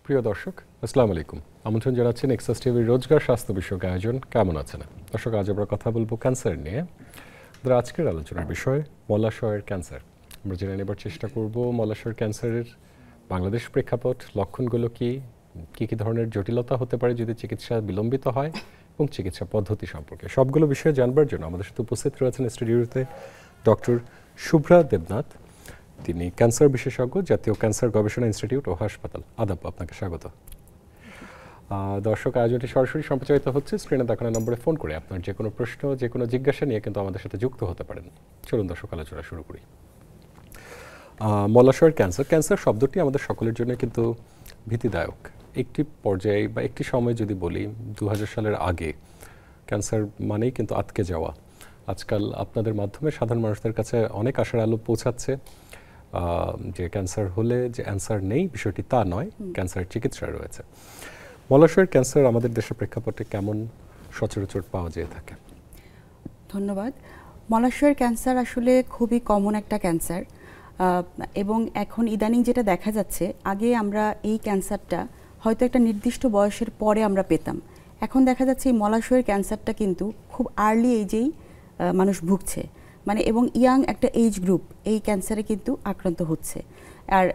প্রিয় দর্শক, আসসালামু আলাইকুম। আমন্ত্রণ জানাচ্ছি নেক্সাস টিভির রোজগার স্বাস্থ্য বিষয়ক আয়োজন। কেমন আছেন দর্শক? আজ আমরা কথা বলবো ক্যান্সার নিয়ে। আজকের আলোচনার বিষয় মলাশয়ের ক্যান্সার। আমরা জেনে নেবার চেষ্টা করব মলাশয়ের ক্যান্সারের বাংলাদেশ প্রেক্ষাপট, লক্ষণগুলো কি কি ধরনের জটিলতা হতে পারে যদি চিকিৎসা বিলম্বিত হয়, এবং চিকিৎসা পদ্ধতি সম্পর্কে সবগুলো বিষয়ে জানবার জন্য আমাদের সাথে উপস্থিত রয়েছেন স্টুডিওতে ডক্টর শুভ্রা দেবনাথ। তিনি ক্যান্সার বিশেষজ্ঞ, জাতীয় ক্যান্সার গবেষণা ইনস্টিটিউট ও হাসপাতাল। আদাব, আপনাকে স্বাগত। দর্শক, আয়োজনটি সরাসরি সম্প্রচারিত হচ্ছে। স্ক্রিনে দেখানো নম্বরে ফোন করে আপনার যে কোনো প্রশ্ন, যে কোনো জিজ্ঞাসা নিয়ে কিন্তু আমাদের সাথে যুক্ত হতে পারেন। চলুন দর্শক, আলোচনা শুরু করি। মলাশয়ের ক্যান্সার শব্দটি আমাদের সকলের জন্য কিন্তু ভীতিদায়ক। একটি পর্যায়ে বা একটি সময় যদি বলি 2000 সালের আগে ক্যান্সার মানেই কিন্তু আটকে যাওয়া। আজকাল আপনাদের মাধ্যমে সাধারণ মানুষদের কাছে অনেক আশার আলো পৌঁছাচ্ছে যে ক্যান্সার হলে যে অ্যান্সার নেই, বিষয়টি তা নয়, ক্যান্সারের চিকিৎসা রয়েছে। মলাশয়ের ক্যান্সার আমাদের দেশের প্রেক্ষাপটে কেমন সচরাচর পাওয়া যেয়ে থাকে? ধন্যবাদ। মলাশয়ের ক্যান্সার আসলে খুবই কমন একটা ক্যান্সার, এবং এখন ইদানিং যেটা দেখা যাচ্ছে, আগে আমরা এই ক্যান্সারটা হয়তো একটা নির্দিষ্ট বয়সের পরে আমরা পেতাম। এখন দেখা যাচ্ছে এই মলাশয়ের ক্যান্সারটা কিন্তু খুব আর্লি এজেই মানুষ ভুগছে, মানে এবং ইয়াং একটা এজ গ্রুপ এই ক্যান্সারে কিন্তু আক্রান্ত হচ্ছে। আর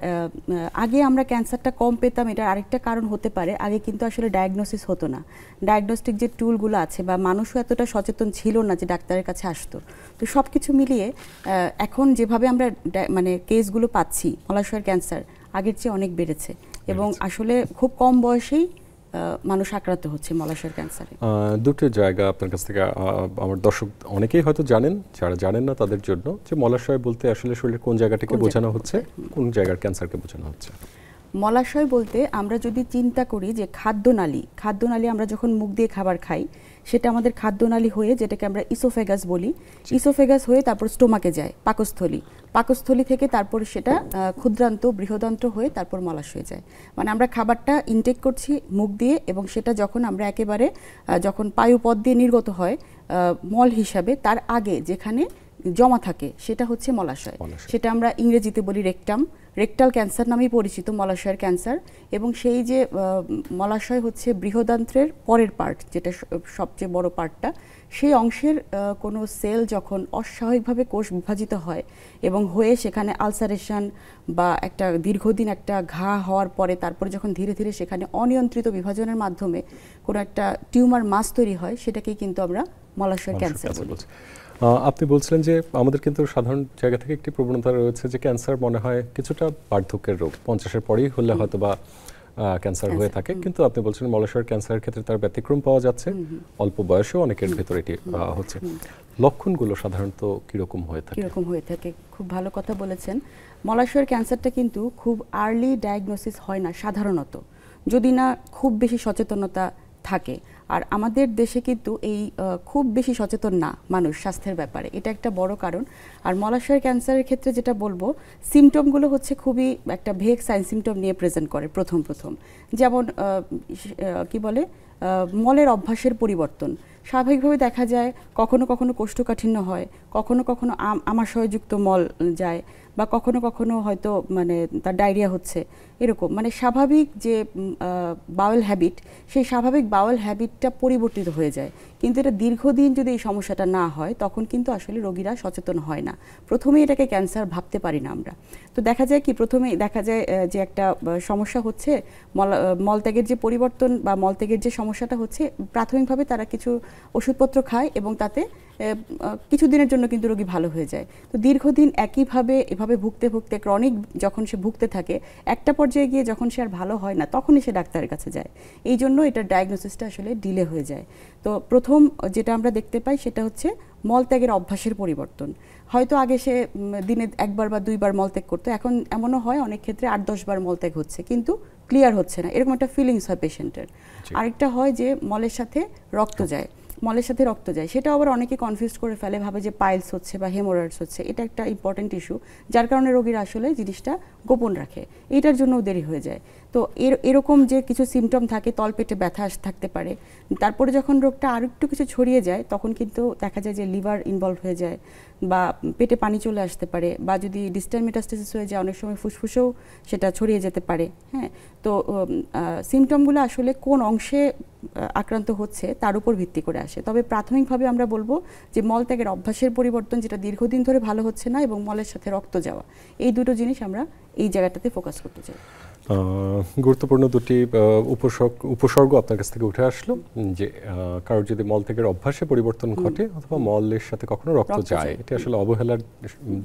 আগে আমরা ক্যান্সারটা কম পেতাম, এটার আরেকটা কারণ হতে পারে আগে কিন্তু আসলে ডায়াগনোসিস হতো না। ডায়াগনস্টিক যে টুলগুলো আছে বা মানুষও এতটা সচেতন ছিল না যে ডাক্তারের কাছে আসতো। তো সব কিছু মিলিয়ে এখন যেভাবে আমরা মানে কেসগুলো পাচ্ছি মলাশয়ের ক্যান্সার আগের চেয়ে অনেক বেড়েছে, এবং আসলে খুব কম বয়সেই মানুষ আক্রান্ত হচ্ছে মলাশয়ের ক্যান্সারে। দুটো জায়গা আপনার কাছ থেকে আমার দর্শক অনেকেই হয়তো জানেন, যারা জানেন না তাদের জন্য, যে মলাশয় বলতে আসলে শরীরের কোন জায়গাটাকে বোঝানো হচ্ছে, কোন জায়গার ক্যান্সারকে বোঝানো হচ্ছে? মলাশয় বলতে আমরা যদি চিন্তা করি যে খাদ্যনালী আমরা যখন মুখ দিয়ে খাবার খাই, সেটা আমাদের খাদ্যনালী হয়ে, যেটাকে আমরা ইসোফেগাস বলি, ইসোফেগাস হয়ে তারপর স্টোমাকে যায়, পাকস্থলী থেকে তারপর সেটা ক্ষুদ্রান্ত বৃহদান্ত্র হয়ে তারপর মলাশয়ে যায়। মানে আমরা খাবারটা ইনটেক করছি মুখ দিয়ে, এবং সেটা যখন আমরা একেবারে যখন পায়ুপথ দিয়ে নির্গত হয় মল হিসাবে, তার আগে যেখানে জমা থাকে সেটা হচ্ছে মলাশয়। সেটা আমরা ইংরেজিতে বলি রেকটাল ক্যান্সার নামেই পরিচিত মলাশয়ের ক্যান্সার। এবং সেই যে মলাশয় হচ্ছে বৃহদান্ত্রের পরের পার্ট, যেটা সবচেয়ে বড় পার্টটা, সেই অংশের কোনো সেল যখন অস্বাভাবিকভাবে কোষ বিভাজিত হয় এবং হয়ে সেখানে আলসারেশন বা একটা দীর্ঘদিন একটা ঘা হওয়ার পরে তারপরে যখন ধীরে ধীরে সেখানে অনিয়ন্ত্রিত বিভাজনের মাধ্যমে কোনো একটা টিউমার মাস তৈরি হয়, সেটাকেই কিন্তু আমরা মলাশয় ক্যান্সার বলি। আপনি বলছিলেন যে আমাদের কিন্তু সাধারণ জায়গা থেকে একটি প্রবণতা রয়েছে যে ক্যান্সার মনে হয় কিছুটা বার্ধক্যের রোগ, 50-এর পরেই হলে হয়তো বা ক্যান্সার হয়ে থাকে, কিন্তু আপনি বলছেন মলাশয়ের ক্যান্সারের ক্ষেত্রে তার ব্যতিক্রম পাওয়া যাচ্ছে, অল্প বয়সেও অনেকের ভেতরে এটি হচ্ছে। লক্ষণগুলো সাধারণত কিরকম হয়ে থাকে? খুব ভালো কথা বলেছেন। মলাশয়ের ক্যান্সারটা কিন্তু খুব আর্লি ডায়াগনোসিস হয় না সাধারণত, যদি না খুব বেশি সচেতনতা থাকে। আর আমাদের দেশে কিন্তু এই খুব বেশি সচেতন না মানুষ স্বাস্থ্যের ব্যাপারে, এটা একটা বড় কারণ। আর মলাশয়ের ক্যান্সারের ক্ষেত্রে যেটা বলবো, সিমটমগুলো হচ্ছে খুবই একটা ভেগ সাইন সিমটম নিয়ে প্রেজেন্ট করে প্রথম যেমন কি বলে মলের অভ্যাসের পরিবর্তন। স্বাভাবিকভাবে দেখা যায় কখনো কখনো কোষ্ঠকাঠিন্য হয়, কখনো কখনো আমাশয়যুক্ত মল যায়, বা কখনো কখনো হয়তো মানে তার ডায়রিয়া হচ্ছে, এরকম মানে স্বাভাবিক যে বাওয়েল হ্যাবিট, সেই স্বাভাবিক বাওয়েল হ্যাবিটটা পরিবর্তিত হয়ে যায়। কিন্তু এটা দীর্ঘদিন যদি এই সমস্যাটা না হয়, তখন কিন্তু আসলে রোগীরা সচেতন হয় না, প্রথমেই এটাকে ক্যান্সার ভাবতে পারি না আমরা। তো দেখা যায় কি, প্রথমেই দেখা যায় যে একটা সমস্যা হচ্ছে মলত্যাগের যে পরিবর্তন বা মলত্যাগের যে সমস্যাটা হচ্ছে, প্রাথমিকভাবে তারা কিছু ওষুধপত্র খায় এবং তাতে কিছুদিনের জন্য কিন্তু রোগী ভালো হয়ে যায়। তো দীর্ঘদিন এভাবে ভুগতে ক্রনিক যখন সে ভুগতে থাকে, একটা পর্যায়ে গিয়ে যখন সে আর ভালো হয় না, তখনই সে ডাক্তারের কাছে যায়। এই জন্য এটার ডায়াগনোসিসটা আসলে ডিলে হয়ে যায়। তো প্রথম যেটা আমরা দেখতে পাই সেটা হচ্ছে মলত্যাগের অভ্যাসের পরিবর্তন। হয়তো আগে সে দিনে 1বার বা 2বার মলত্যাগ করতো, এখন এমনও হয় অনেক ক্ষেত্রে 8-10 বার মলত্যাগ হচ্ছে, কিন্তু ক্লিয়ার হচ্ছে না, এরকম একটা ফিলিংস হয় পেশেন্টের। আরেকটা হয় যে মলের সাথে রক্ত যায়, মলের সাথে রক্ত যায়, সেটা আবার অনেকে কনফিউজ করে ফেলে, ভাবে যে পাইলস হচ্ছে বা হেমোরয়েডস হচ্ছে। এটা একটা ইম্পর্টেন্ট ইস্যু, যার কারণে রোগীরা আসলে জিনিসটা গোপন রাখে, এটার জন্য দেরি হয়ে যায়। তো এরকম যে কিছু সিমটম থাকে, তলপেটে ব্যথা থাকতে পারে, তারপরে যখন রোগটা আর একটু কিছু ছড়িয়ে যায় তখন কিন্তু দেখা যায় যে লিভার ইনভলভ হয়ে যায় বা পেটে পানি চলে আসতে পারে, বা যদি ডিস্টাল মেটাস্টেসিস হয়ে যায় অনেক সময় ফুসফুসেও সেটা ছড়িয়ে যেতে পারে। হ্যাঁ, তো সিমটমগুলো আসলে কোন অংশে আক্রান্ত হচ্ছে তার উপর ভিত্তি করে আসে। তবে প্রাথমিকভাবে আমরা বলবো যে মলত্যাগের অভ্যাসের পরিবর্তন, যেটা দীর্ঘদিন ধরে ভালো হচ্ছে না, এবং মলের সাথে রক্ত যাওয়া, এই দুটো জিনিস আমরা এই জায়গাটাতে ফোকাস করতে চাই। গুরুত্বপূর্ণ দুটি উপসর্গ আপনার কাছ থেকে উঠে আসলো, যে কারোর যদি মলত্যাগের অভ্যাসে পরিবর্তন ঘটে অথবা মলের সাথে কখনো রক্ত যায়, এটা আসলে অবহেলার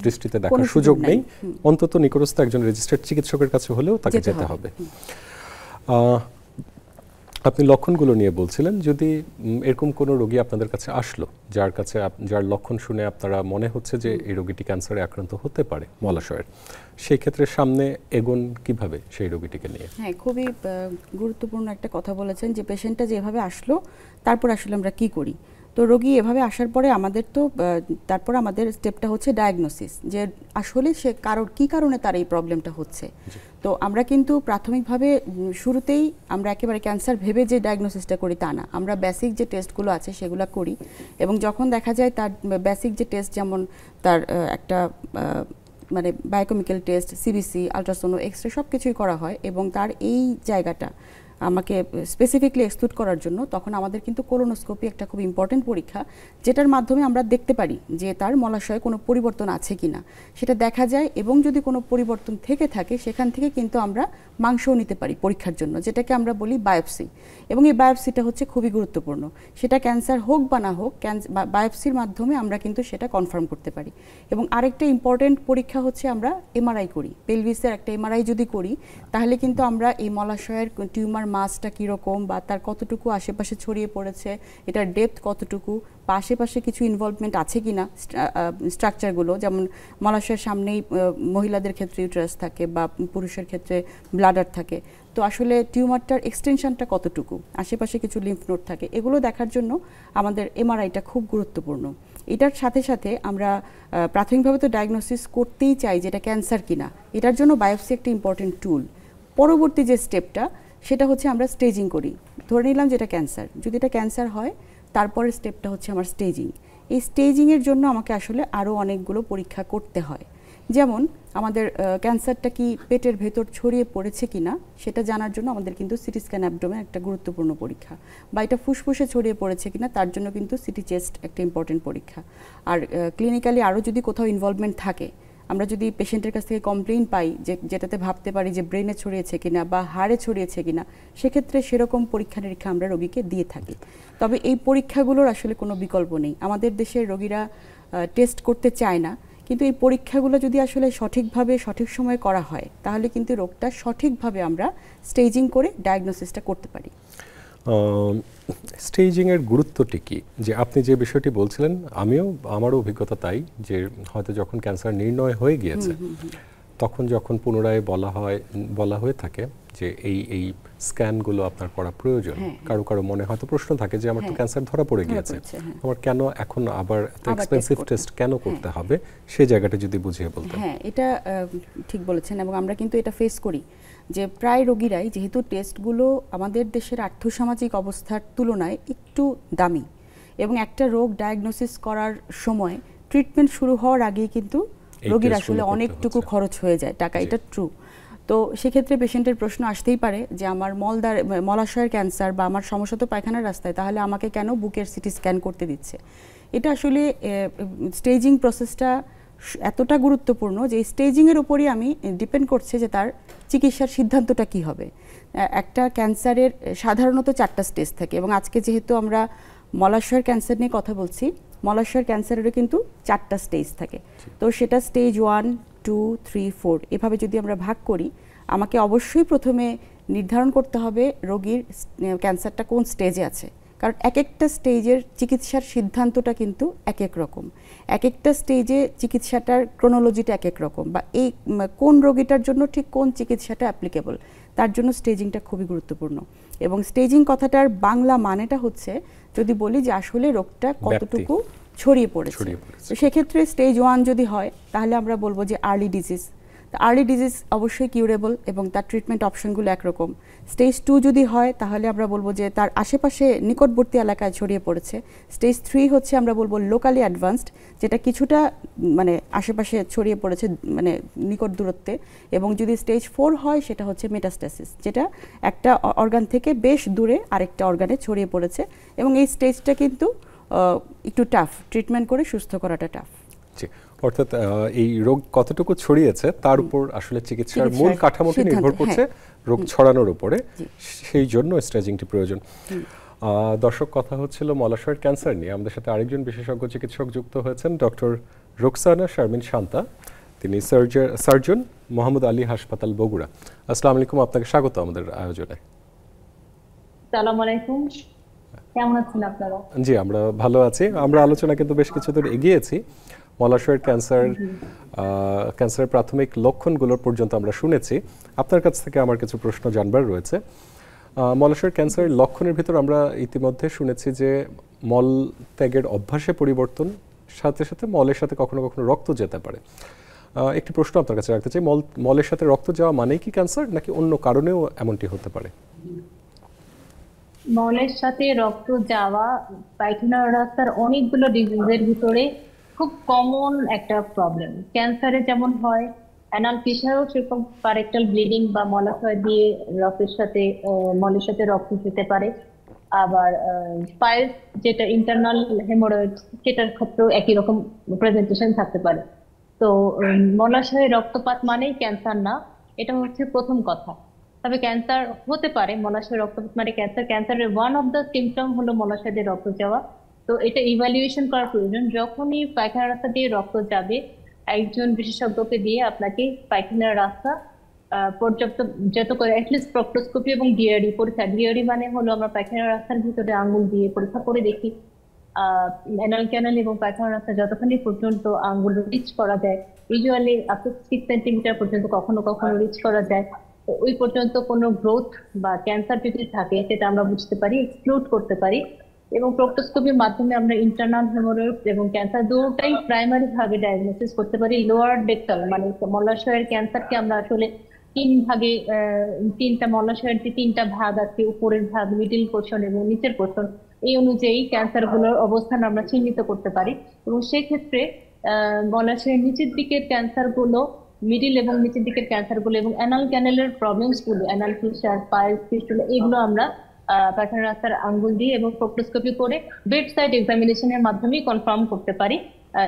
দৃষ্টিতে দেখার সুযোগ নেই, অন্তত নিকটস্থ একজন রেজিস্টার্ড চিকিৎসকের কাছে হলেও তাকে যেতে হবে। আপনি লক্ষণগুলো নিয়ে বলছিলেন, যদি এরকম কোনো রোগী আপনাদের কাছে আসলো যার লক্ষণ শুনে আপনারা মনে হচ্ছে যে এই রোগীটি ক্যান্সারে আক্রান্ত হতে পারে মলাশয়ের, সেই ক্ষেত্রে সামনে এগোন কিভাবে সেই রোগীটিকে নিয়ে? হ্যাঁ, খুবই গুরুত্বপূর্ণ একটা কথা বলেছেন, যে পেশেন্টটা যেভাবে আসলো তারপর আসলে আমরা কি করি। তো রোগী এভাবে আসার পরে তারপর আমাদের স্টেপটা হচ্ছে ডায়াগনোসিস, যে আসলে সে কি কারণে তার এই প্রবলেমটা হচ্ছে। তো আমরা কিন্তু প্রাথমিকভাবে শুরুতেই আমরা একেবারে ক্যান্সার ভেবে যে ডায়াগনোসিসটা করি তা না, আমরা বেসিক যে টেস্টগুলো আছে সেগুলো করি, এবং যখন দেখা যায় তার বেসিক যে টেস্ট, যেমন তার একটা মানে biochemical test, CBC, ultrasono, x-ray সব কিছুই করা হয়, এবং তার এই জায়গাটা আমাকে স্পেসিফিকলি এক্সক্লুড করার জন্য তখন আমাদের কিন্তু কোলোনোস্কোপি একটা খুব ইম্পর্টেন্ট পরীক্ষা, যেটার মাধ্যমে আমরা দেখতে পারি যে তার মলাশয়ে কোনো পরিবর্তন আছে কিনা, সেটা দেখা যায়। এবং যদি কোনো পরিবর্তন থেকে থাকে সেখান থেকে কিন্তু আমরা মাংসও নিতে পারি পরীক্ষার জন্য, যেটাকে আমরা বলি বায়োপসি। এবং এই বায়োপসিটা হচ্ছে খুবই গুরুত্বপূর্ণ, সেটা ক্যান্সার হোক বা না হোক, বায়োপসির মাধ্যমে আমরা কিন্তু সেটা কনফার্ম করতে পারি। এবং আরেকটা ইম্পর্টেন্ট পরীক্ষা হচ্ছে আমরা এমআরআই করি, পেলভিসের একটা এমআরআই যদি করি, তাহলে কিন্তু আমরা এই মলাশয়ের টিউমার মাসটা কীরকম বা তার কতটুকু আশেপাশে ছড়িয়ে পড়েছে, এটার ডেপথ কতটুকু, বা আশেপাশে কিছু ইনভলভমেন্ট আছে কিনা স্ট্রাকচারগুলো, যেমন মলাশয়ের সামনেই মহিলাদের ক্ষেত্রে ইউটেরাস থাকে বা পুরুষের ক্ষেত্রে ব্লাডার থাকে, তো আসলে টিউমারটার এক্সটেনশনটা কতটুকু, আশেপাশে কিছু লিম্ফ নোড থাকে, এগুলো দেখার জন্য আমাদের এমআরআইটা খুব গুরুত্বপূর্ণ। এটার সাথে সাথে আমরা প্রাথমিকভাবে তো ডায়াগনোসিস করতেই চাই যেটা ক্যান্সার কিনা, এটার জন্য বায়োপসি একটা ইম্পর্টেন্ট টুল। পরবর্তী যে স্টেপটা সেটা হচ্ছে আমরা স্টেজিং করি। ধরে নিলাম যেটা ক্যান্সার, যদি এটা ক্যান্সার হয় তারপরের স্টেপটা হচ্ছে আমার স্টেজিং। এই স্টেজিংয়ের জন্য আমাকে আসলে আরও অনেকগুলো পরীক্ষা করতে হয়, যেমন আমাদের ক্যান্সারটা কি পেটের ভেতর ছড়িয়ে পড়েছে কিনা সেটা জানার জন্য আমাদের কিন্তু সিটি স্ক্যান অ্যাবডোমেন একটা গুরুত্বপূর্ণ পরীক্ষা, বা এটা ফুসফুসে ছড়িয়ে পড়েছে কিনা তার জন্য কিন্তু সিটি চেস্ট একটা ইম্পর্টেন্ট পরীক্ষা। আর ক্লিনিক্যালি আরও যদি কোথাও ইনভলভমেন্ট থাকে, আমরা যদি পেশেন্টের কাছ থেকে কমপ্লেইন পাই যেটাতে ভাবতে পারি যে ব্রেনে ছড়িয়েছে কিনা বা হাড়ে ছড়িয়েছে কিনা, সেক্ষেত্রে সেরকম পরীক্ষা নিরীক্ষা আমরা রোগীকে দিয়ে থাকি। তবে এই পরীক্ষাগুলোর আসলে কোনো বিকল্প নেই, আমাদের দেশের রোগীরা টেস্ট করতে চায় না, কিন্তু এই পরীক্ষাগুলো যদি আসলে সঠিকভাবে সঠিক সময়ে করা হয় তাহলে কিন্তু রোগটা সঠিকভাবে আমরা স্টেজিং করে ডায়াগনোসিসটা করতে পারি। স্টেজিংয়ের গুরুত্বটি কি? যে আপনি যে বিষয়টি বলছিলেন, আমারও অভিজ্ঞতা তাই, যে হয়তো যখন ক্যান্সার নির্ণয় হয়ে গিয়েছে তখন যখন পুনরায় বলা হয়ে থাকে যে এই স্ক্যানগুলো আপনার করা প্রয়োজন, কারো কারো মনে হয়তো প্রশ্ন থাকে যে আমার তো ক্যান্সার ধরা পড়ে গিয়েছে, আমার কেন এখন আবার এত এক্সপেন্সিভ টেস্ট কেন করতে হবে, সেই জায়গাটা যদি বুঝিয়ে বলতেন। হ্যাঁ, এটা ঠিক বলেছেন, এবং আমরা কিন্তু এটা ফেস করি যে প্রায় রোগীরাই, যেহেতু টেস্টগুলো আমাদের দেশের আর্থসামাজিক অবস্থার তুলনায় একটু দামি, এবং একটা রোগ ডায়াগনোসিস করার সময় ট্রিটমেন্ট শুরু হওয়ার আগেই কিন্তু রোগীর আসলে অনেকটুকু খরচ হয়ে যায় টাকা, এটা ট্রু। তো সেক্ষেত্রে পেশেন্টের প্রশ্ন আসতেই পারে যে আমার মলাশয়ের ক্যান্সার বা আমার সমস্যা তো পায়খানার রাস্তায়, তাহলে আমাকে কেন বুকের সিটি স্ক্যান করতে দিচ্ছে। এটা আসলে স্টেজিং প্রসেসটা এতটা গুরুত্বপূর্ণ যে স্টেজিংয়ের উপরই আমি ডিপেন্ড করছে যে তার চিকিৎসার সিদ্ধান্তটা কি হবে। একটা ক্যান্সারের সাধারণত 4টা স্টেজ থাকে, এবং আজকে যেহেতু আমরা মলাশয়ের ক্যান্সার নিয়ে কথা বলছি, মলাশয়ের ক্যান্সারেরও কিন্তু 4টা স্টেজ থাকে। তো সেটা স্টেজ 1, 2, 3, 4 এভাবে যদি আমরা ভাগ করি, আমাকে অবশ্যই প্রথমে নির্ধারণ করতে হবে রোগীর ক্যান্সারটা কোন স্টেজে আছে, কারণ এক একটা স্টেজের চিকিৎসার সিদ্ধান্তটা কিন্তু এক এক রকম, এক একটা স্টেজে চিকিৎসাটার ক্রোনোলজিটা এক এক রকম, বা এই কোন রোগীটার জন্য ঠিক কোন চিকিৎসাটা অ্যাপ্লিকেবল, তার জন্য স্টেজিংটা খুবই গুরুত্বপূর্ণ। এবং স্টেজিং কথাটার বাংলা মানেটা হচ্ছে যদি বলি যে আসলে রোগটা কতটুকু ছড়িয়ে পড়েছে। তো সেক্ষেত্রে স্টেজ 1 যদি হয় তাহলে আমরা বলবো যে আর্লি ডিজিজ। আর্লি ডিজিজ অবশ্যই কিউরেবল এবং তার ট্রিটমেন্ট অপশনগুলো একরকম। স্টেজ 2 যদি হয় তাহলে আমরা বলবো যে তার আশেপাশে নিকটবর্তী এলাকায় ছড়িয়ে পড়েছে। স্টেজ 3 হচ্ছে আমরা বলবো লোকালি অ্যাডভান্সড, যেটা কিছুটা মানে আশেপাশে ছড়িয়ে পড়েছে মানে নিকট দূরত্বে। এবং যদি স্টেজ 4 হয় সেটা হচ্ছে মেটাস্টাসিস, যেটা একটা অর্গান থেকে বেশ দূরে আরেকটা অর্গানে ছড়িয়ে পড়েছে। এবং এই স্টেজটা কিন্তু একটু টাফ, ট্রিটমেন্ট করে সুস্থ করাটা টাফ। অর্থাৎ এই রোগ কতটুকু ছড়িয়েছে তার উপর আসলে চিকিৎসার মূল কাঠামোটি নির্ভর করছে রোগ ছড়ানোর উপরে, সেই জন্য স্টেজিংটি প্রয়োজন। দর্শক, কথা হচ্ছিল মলাশয়ের ক্যান্সার নিয়ে। আমাদের সাথে আরেকজন বিশেষজ্ঞ চিকিৎসক যুক্ত হয়েছেন, ডক্টর রোকসানা শারমিন শান্তা। তিনি সার্জন, মোহাম্মদ আলী হাসপাতাল, বগুড়া। আসসালামু আলাইকুম, আপনাকে স্বাগত আমাদের আয়োজনে। আসসালামু আলাইকুম, কেমন আছেন আপনারা? জি, আমরা ভালো আছি। আমরা আলোচনা কিন্তু বেশ কিছু দূর এগিয়েছি। মলাশয়ের ক্যান্সারের প্রাথমিক লক্ষণগুলোর পর্যন্ত আমরা শুনেছি। আপনার কাছ থেকে আমার কিছু প্রশ্ন জানবার রয়েছে। মলাশয়ের ক্যান্সারের লক্ষণের ভিতর আমরা ইতিমধ্যে শুনেছি যে মল ত্যাগের অভ্যাসে পরিবর্তন, সাথে সাথে মলের সাথে কখনো কখনো রক্ত যেতে পারে। একটি প্রশ্ন আপনার কাছে রাখতে চাই, মলের সাথে রক্ত যাওয়া মানেই কি ক্যান্সার, নাকি অন্য কারণেও এমনটি হতে পারে? মলের সাথে রক্ত যাওয়া পায়খানার রাস্তার অনেকগুলো ডিজিজের ভিতরে খুব কমন একটা প্রবলেম। ক্যান্সারে যেমন হয়, অ্যানাল ফিশারও সেরকম পারেক্টাল ব্লিডিং বা মলাশয় দিয়ে রক্তের সাথে মলের সাথে রক্ত যেতে পারে। আবার পাইলস, যেটা ইন্টারনাল হেমোরয়েড, সেটার ক্ষেত্রেও একই রকম প্রেজেন্টেশন থাকতে পারে। তো মলাশয়ে রক্তপাত মানেই ক্যান্সার না, এটা হচ্ছে প্রথম কথা। তবে ক্যান্সার হতে পারে, মলাশয় রক্তপাত মানে ক্যান্সার। ক্যান্সারের ওয়ান অফ দ্য সিমটম হলো মলাশয় দিয়ে রক্ত যাওয়া। তো এটা ইভ্যালুয়েশন করা প্রয়োজন। যখনই পায়খানার রাস্তা দিয়ে রক্ত যাবে, একজন বিশেষজ্ঞকে দিয়ে আপনাকে পায়খানার রাস্তা পর্যাপ্ত যত করে অ্যাটলিস্ট প্রক্টোস্কোপি এবং ডিআরডি পরীক্ষা। ডিআরডি মানে হলো আমরা পায়খানার রাস্তার ভিতরে আঙ্গুল দিয়ে পরীক্ষা করে দেখি অ্যানাল ক্যানাল এবং পায়খানার রাস্তা যতখানি পর্যন্ত আঙ্গুল রিচ করা যায়, ইউজুয়ালি আপ টু 6 সেন্টিমিটার পর্যন্ত কখনো কখনো রিচ করা যায়। ওই পর্যন্ত কোনো গ্রোথ বা ক্যান্সার যদি থাকে সেটা আমরা বুঝতে পারি, এক্সক্লুড করতে পারি। এবং প্রক্টোস্কোপির মাধ্যমে আমরা ইন্টারনাল হেমোরয়েড এবং ক্যান্সার দুটোটাই প্রাইমারি ভাবে ডায়াগনোসিস করতে পারি। লোয়ার ডেকটাল মানে মলাশয়ের ক্যান্সারকে আমরা আসলে 3 ভাগে, 3টা মলাশয়ের যে 3টা ভাগ আছে, উপরের ভাগ, মিডিল পোর্শন এবং নিচের পোর্শন, এই অনুযায়ী ক্যান্সার গুলোর অবস্থান আমরা চিহ্নিত করতে পারি। এবং সেক্ষেত্রে মলাশয়ের নিচের দিকের ক্যান্সার গুলো, মিডিল এবং নিচের দিকের ক্যান্সার গুলো এবং অ্যানাল ক্যানেলের প্রবলেমস গুলো, অ্যানাল ফিশার, পাইলস, ফিস্টুলা, এগুলো আমরা পায়খানার রাস্তার আঙ্গুল দিয়ে এবং প্রক্টোস্কোপি করে বেড সাইড এক্সামিনেশনের মাধ্যমে কনফার্ম করতে পারি।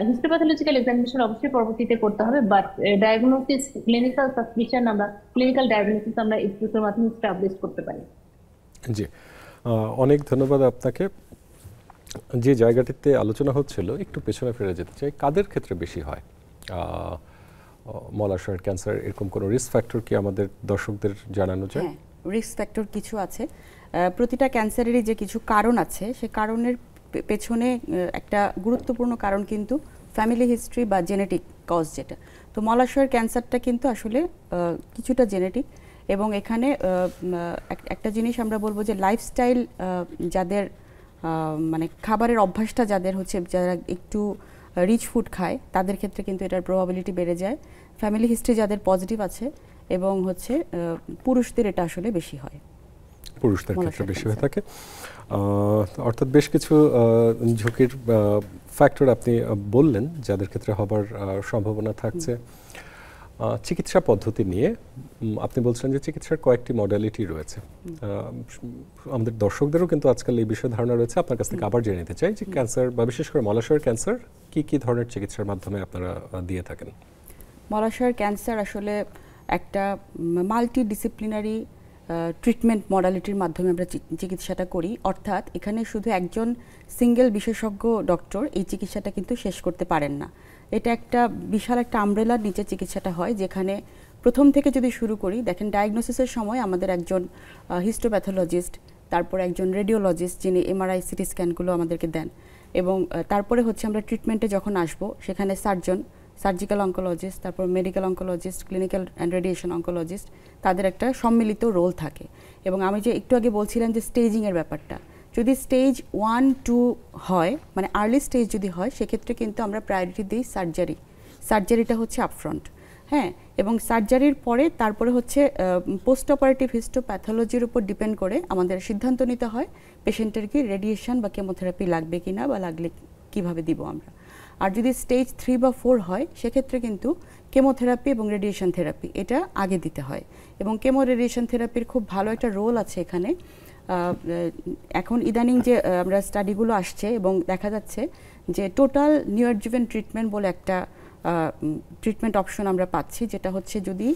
হিস্টোপ্যাথোলজিক্যাল এক্সামিনেশন অবশ্যই পরবর্তীতে করতে হবে, বাট ডায়াগনোসিস, ক্লিনিক্যাল সাসপিশন, আমরা ক্লিনিক্যাল ডায়াগনোসিস আমরা এই দুটোর মাধ্যমে এস্টাবলিশ করতে পারি। জি, অনেক ধন্যবাদ আপনাকে। যে জায়গাটিতে আলোচনা হচ্ছিল একটু পেছনে ফিরে যেতে চাই। কাদের ক্ষেত্রে বেশি হয় মলাশয়ের ক্যান্সার? এরকম কোনো রিস্ক ফ্যাক্টর কি আমাদের দর্শকদের জানানো যায়? হ্যাঁ, রিস্ক ফ্যাক্টর কিছু আছে। প্রতিটা ক্যান্সারেরই যে কিছু কারণ আছে, সে কারণের পেছনে একটা গুরুত্বপূর্ণ কারণ কিন্তু ফ্যামিলি হিস্ট্রি বা জেনেটিক কজ যেটা। তো মলাশয়ের ক্যান্সারটা কিন্তু আসলে কিছুটা জেনেটিক। এবং এখানে একটা জিনিস আমরা বলবো যে লাইফস্টাইল, যাদের মানে খাবারের অভ্যাসটা যাদের হচ্ছে, যারা একটু রিচ ফুড খায়, তাদের ক্ষেত্রে কিন্তু এটার প্রবাবিলিটি বেড়ে যায়। ফ্যামিলি হিস্ট্রি যাদের পজিটিভ আছে এবং হচ্ছে পুরুষদের এটা আসলে বেশি হয়, পুরুষদের ক্ষেত্রে বেশি হয়ে থাকে। অর্থাৎ বেশ কিছু ঝুঁকির ফ্যাক্টর আপনি বললেন যাদের ক্ষেত্রে হবার সম্ভাবনা থাকছে। চিকিৎসা পদ্ধতি নিয়ে আপনি বলছেন যে চিকিৎসার কয়েকটি মডালিটি রয়েছে। আমাদের দর্শকদেরও কিন্তু আজকাল এই বিষয়ে ধারণা রয়েছে। আপনার কাছ থেকে আবার জেনে নিতে চাই যে ক্যান্সার বা বিশেষ করে মলাশয়ের ক্যান্সার কি কি ধরনের চিকিৎসার মাধ্যমে আপনারা দিয়ে থাকেন? মলাশয়ের ক্যান্সার আসলে একটা মাল্টি ডিসিপ্লিনারি ট্রিটমেন্ট মডালিটির মাধ্যমে আমরা চিকিৎসাটা করি। অর্থাৎ এখানে শুধু একজন সিঙ্গেল বিশেষজ্ঞ ডক্টর এই চিকিৎসাটা কিন্তু শেষ করতে পারেন না। এটা একটা বিশাল একটা আমব্রেলার নিচে চিকিৎসাটা হয়, যেখানে প্রথম থেকে যদি শুরু করি, দেখেন ডায়াগনোসিসের সময় আমাদের একজন হিস্টোপ্যাথোলজিস্ট, তারপর একজন রেডিওলজিস্ট যিনি এমআরআই, সিটি স্ক্যানগুলো আমাদেরকে দেন, এবং তারপরে হচ্ছে আমরা ট্রিটমেন্টে যখন আসবো সেখানে সার্জন, সার্জিক্যাল অঙ্কোলজিস্ট, তারপর medical oncologist, clinical and radiation oncologist, তাদের একটা সম্মিলিত রোল থাকে। এবং আমি যে একটু আগে বলছিলাম যে স্টেজিংয়ের ব্যাপারটা, যদি স্টেজ 1-2 হয়, মানে আর্লি স্টেজ যদি হয়, সেক্ষেত্রে কিন্তু আমরা প্রায়োরিটি দিই সার্জারিটা হচ্ছে আপফ্রন্ট। হ্যাঁ, এবং সার্জারির পরে তারপরে হচ্ছে পোস্ট অপারেটিভ হিস্টোপ্যাথোলজির উপর ডিপেন্ড করে আমাদের সিদ্ধান্ত নিতে হয় পেশেন্টের কি রেডিয়েশন বা কেমোথেরাপি লাগবে কিনা, বা লাগলে কিভাবে দিব আমরা। আর যদি স্টেজ 3 বা 4 হয়, সেক্ষেত্রে কিন্তু কেমোথেরাপি এবং রেডিয়েশন থেরাপি এটা আগে দিতে হয়। এবং কেমো রেডিয়েশন থেরাপির খুব ভালো একটা রোল আছে এখানে। এখন ইদানিং যে আমরা স্টাডিগুলো আসছে এবং দেখা যাচ্ছে যে টোটাল নিওঅ্যাডজুভেন্ট ট্রিটমেন্ট বলে একটা ট্রিটমেন্ট অপশন আমরা পাচ্ছি, যেটা হচ্ছে যদি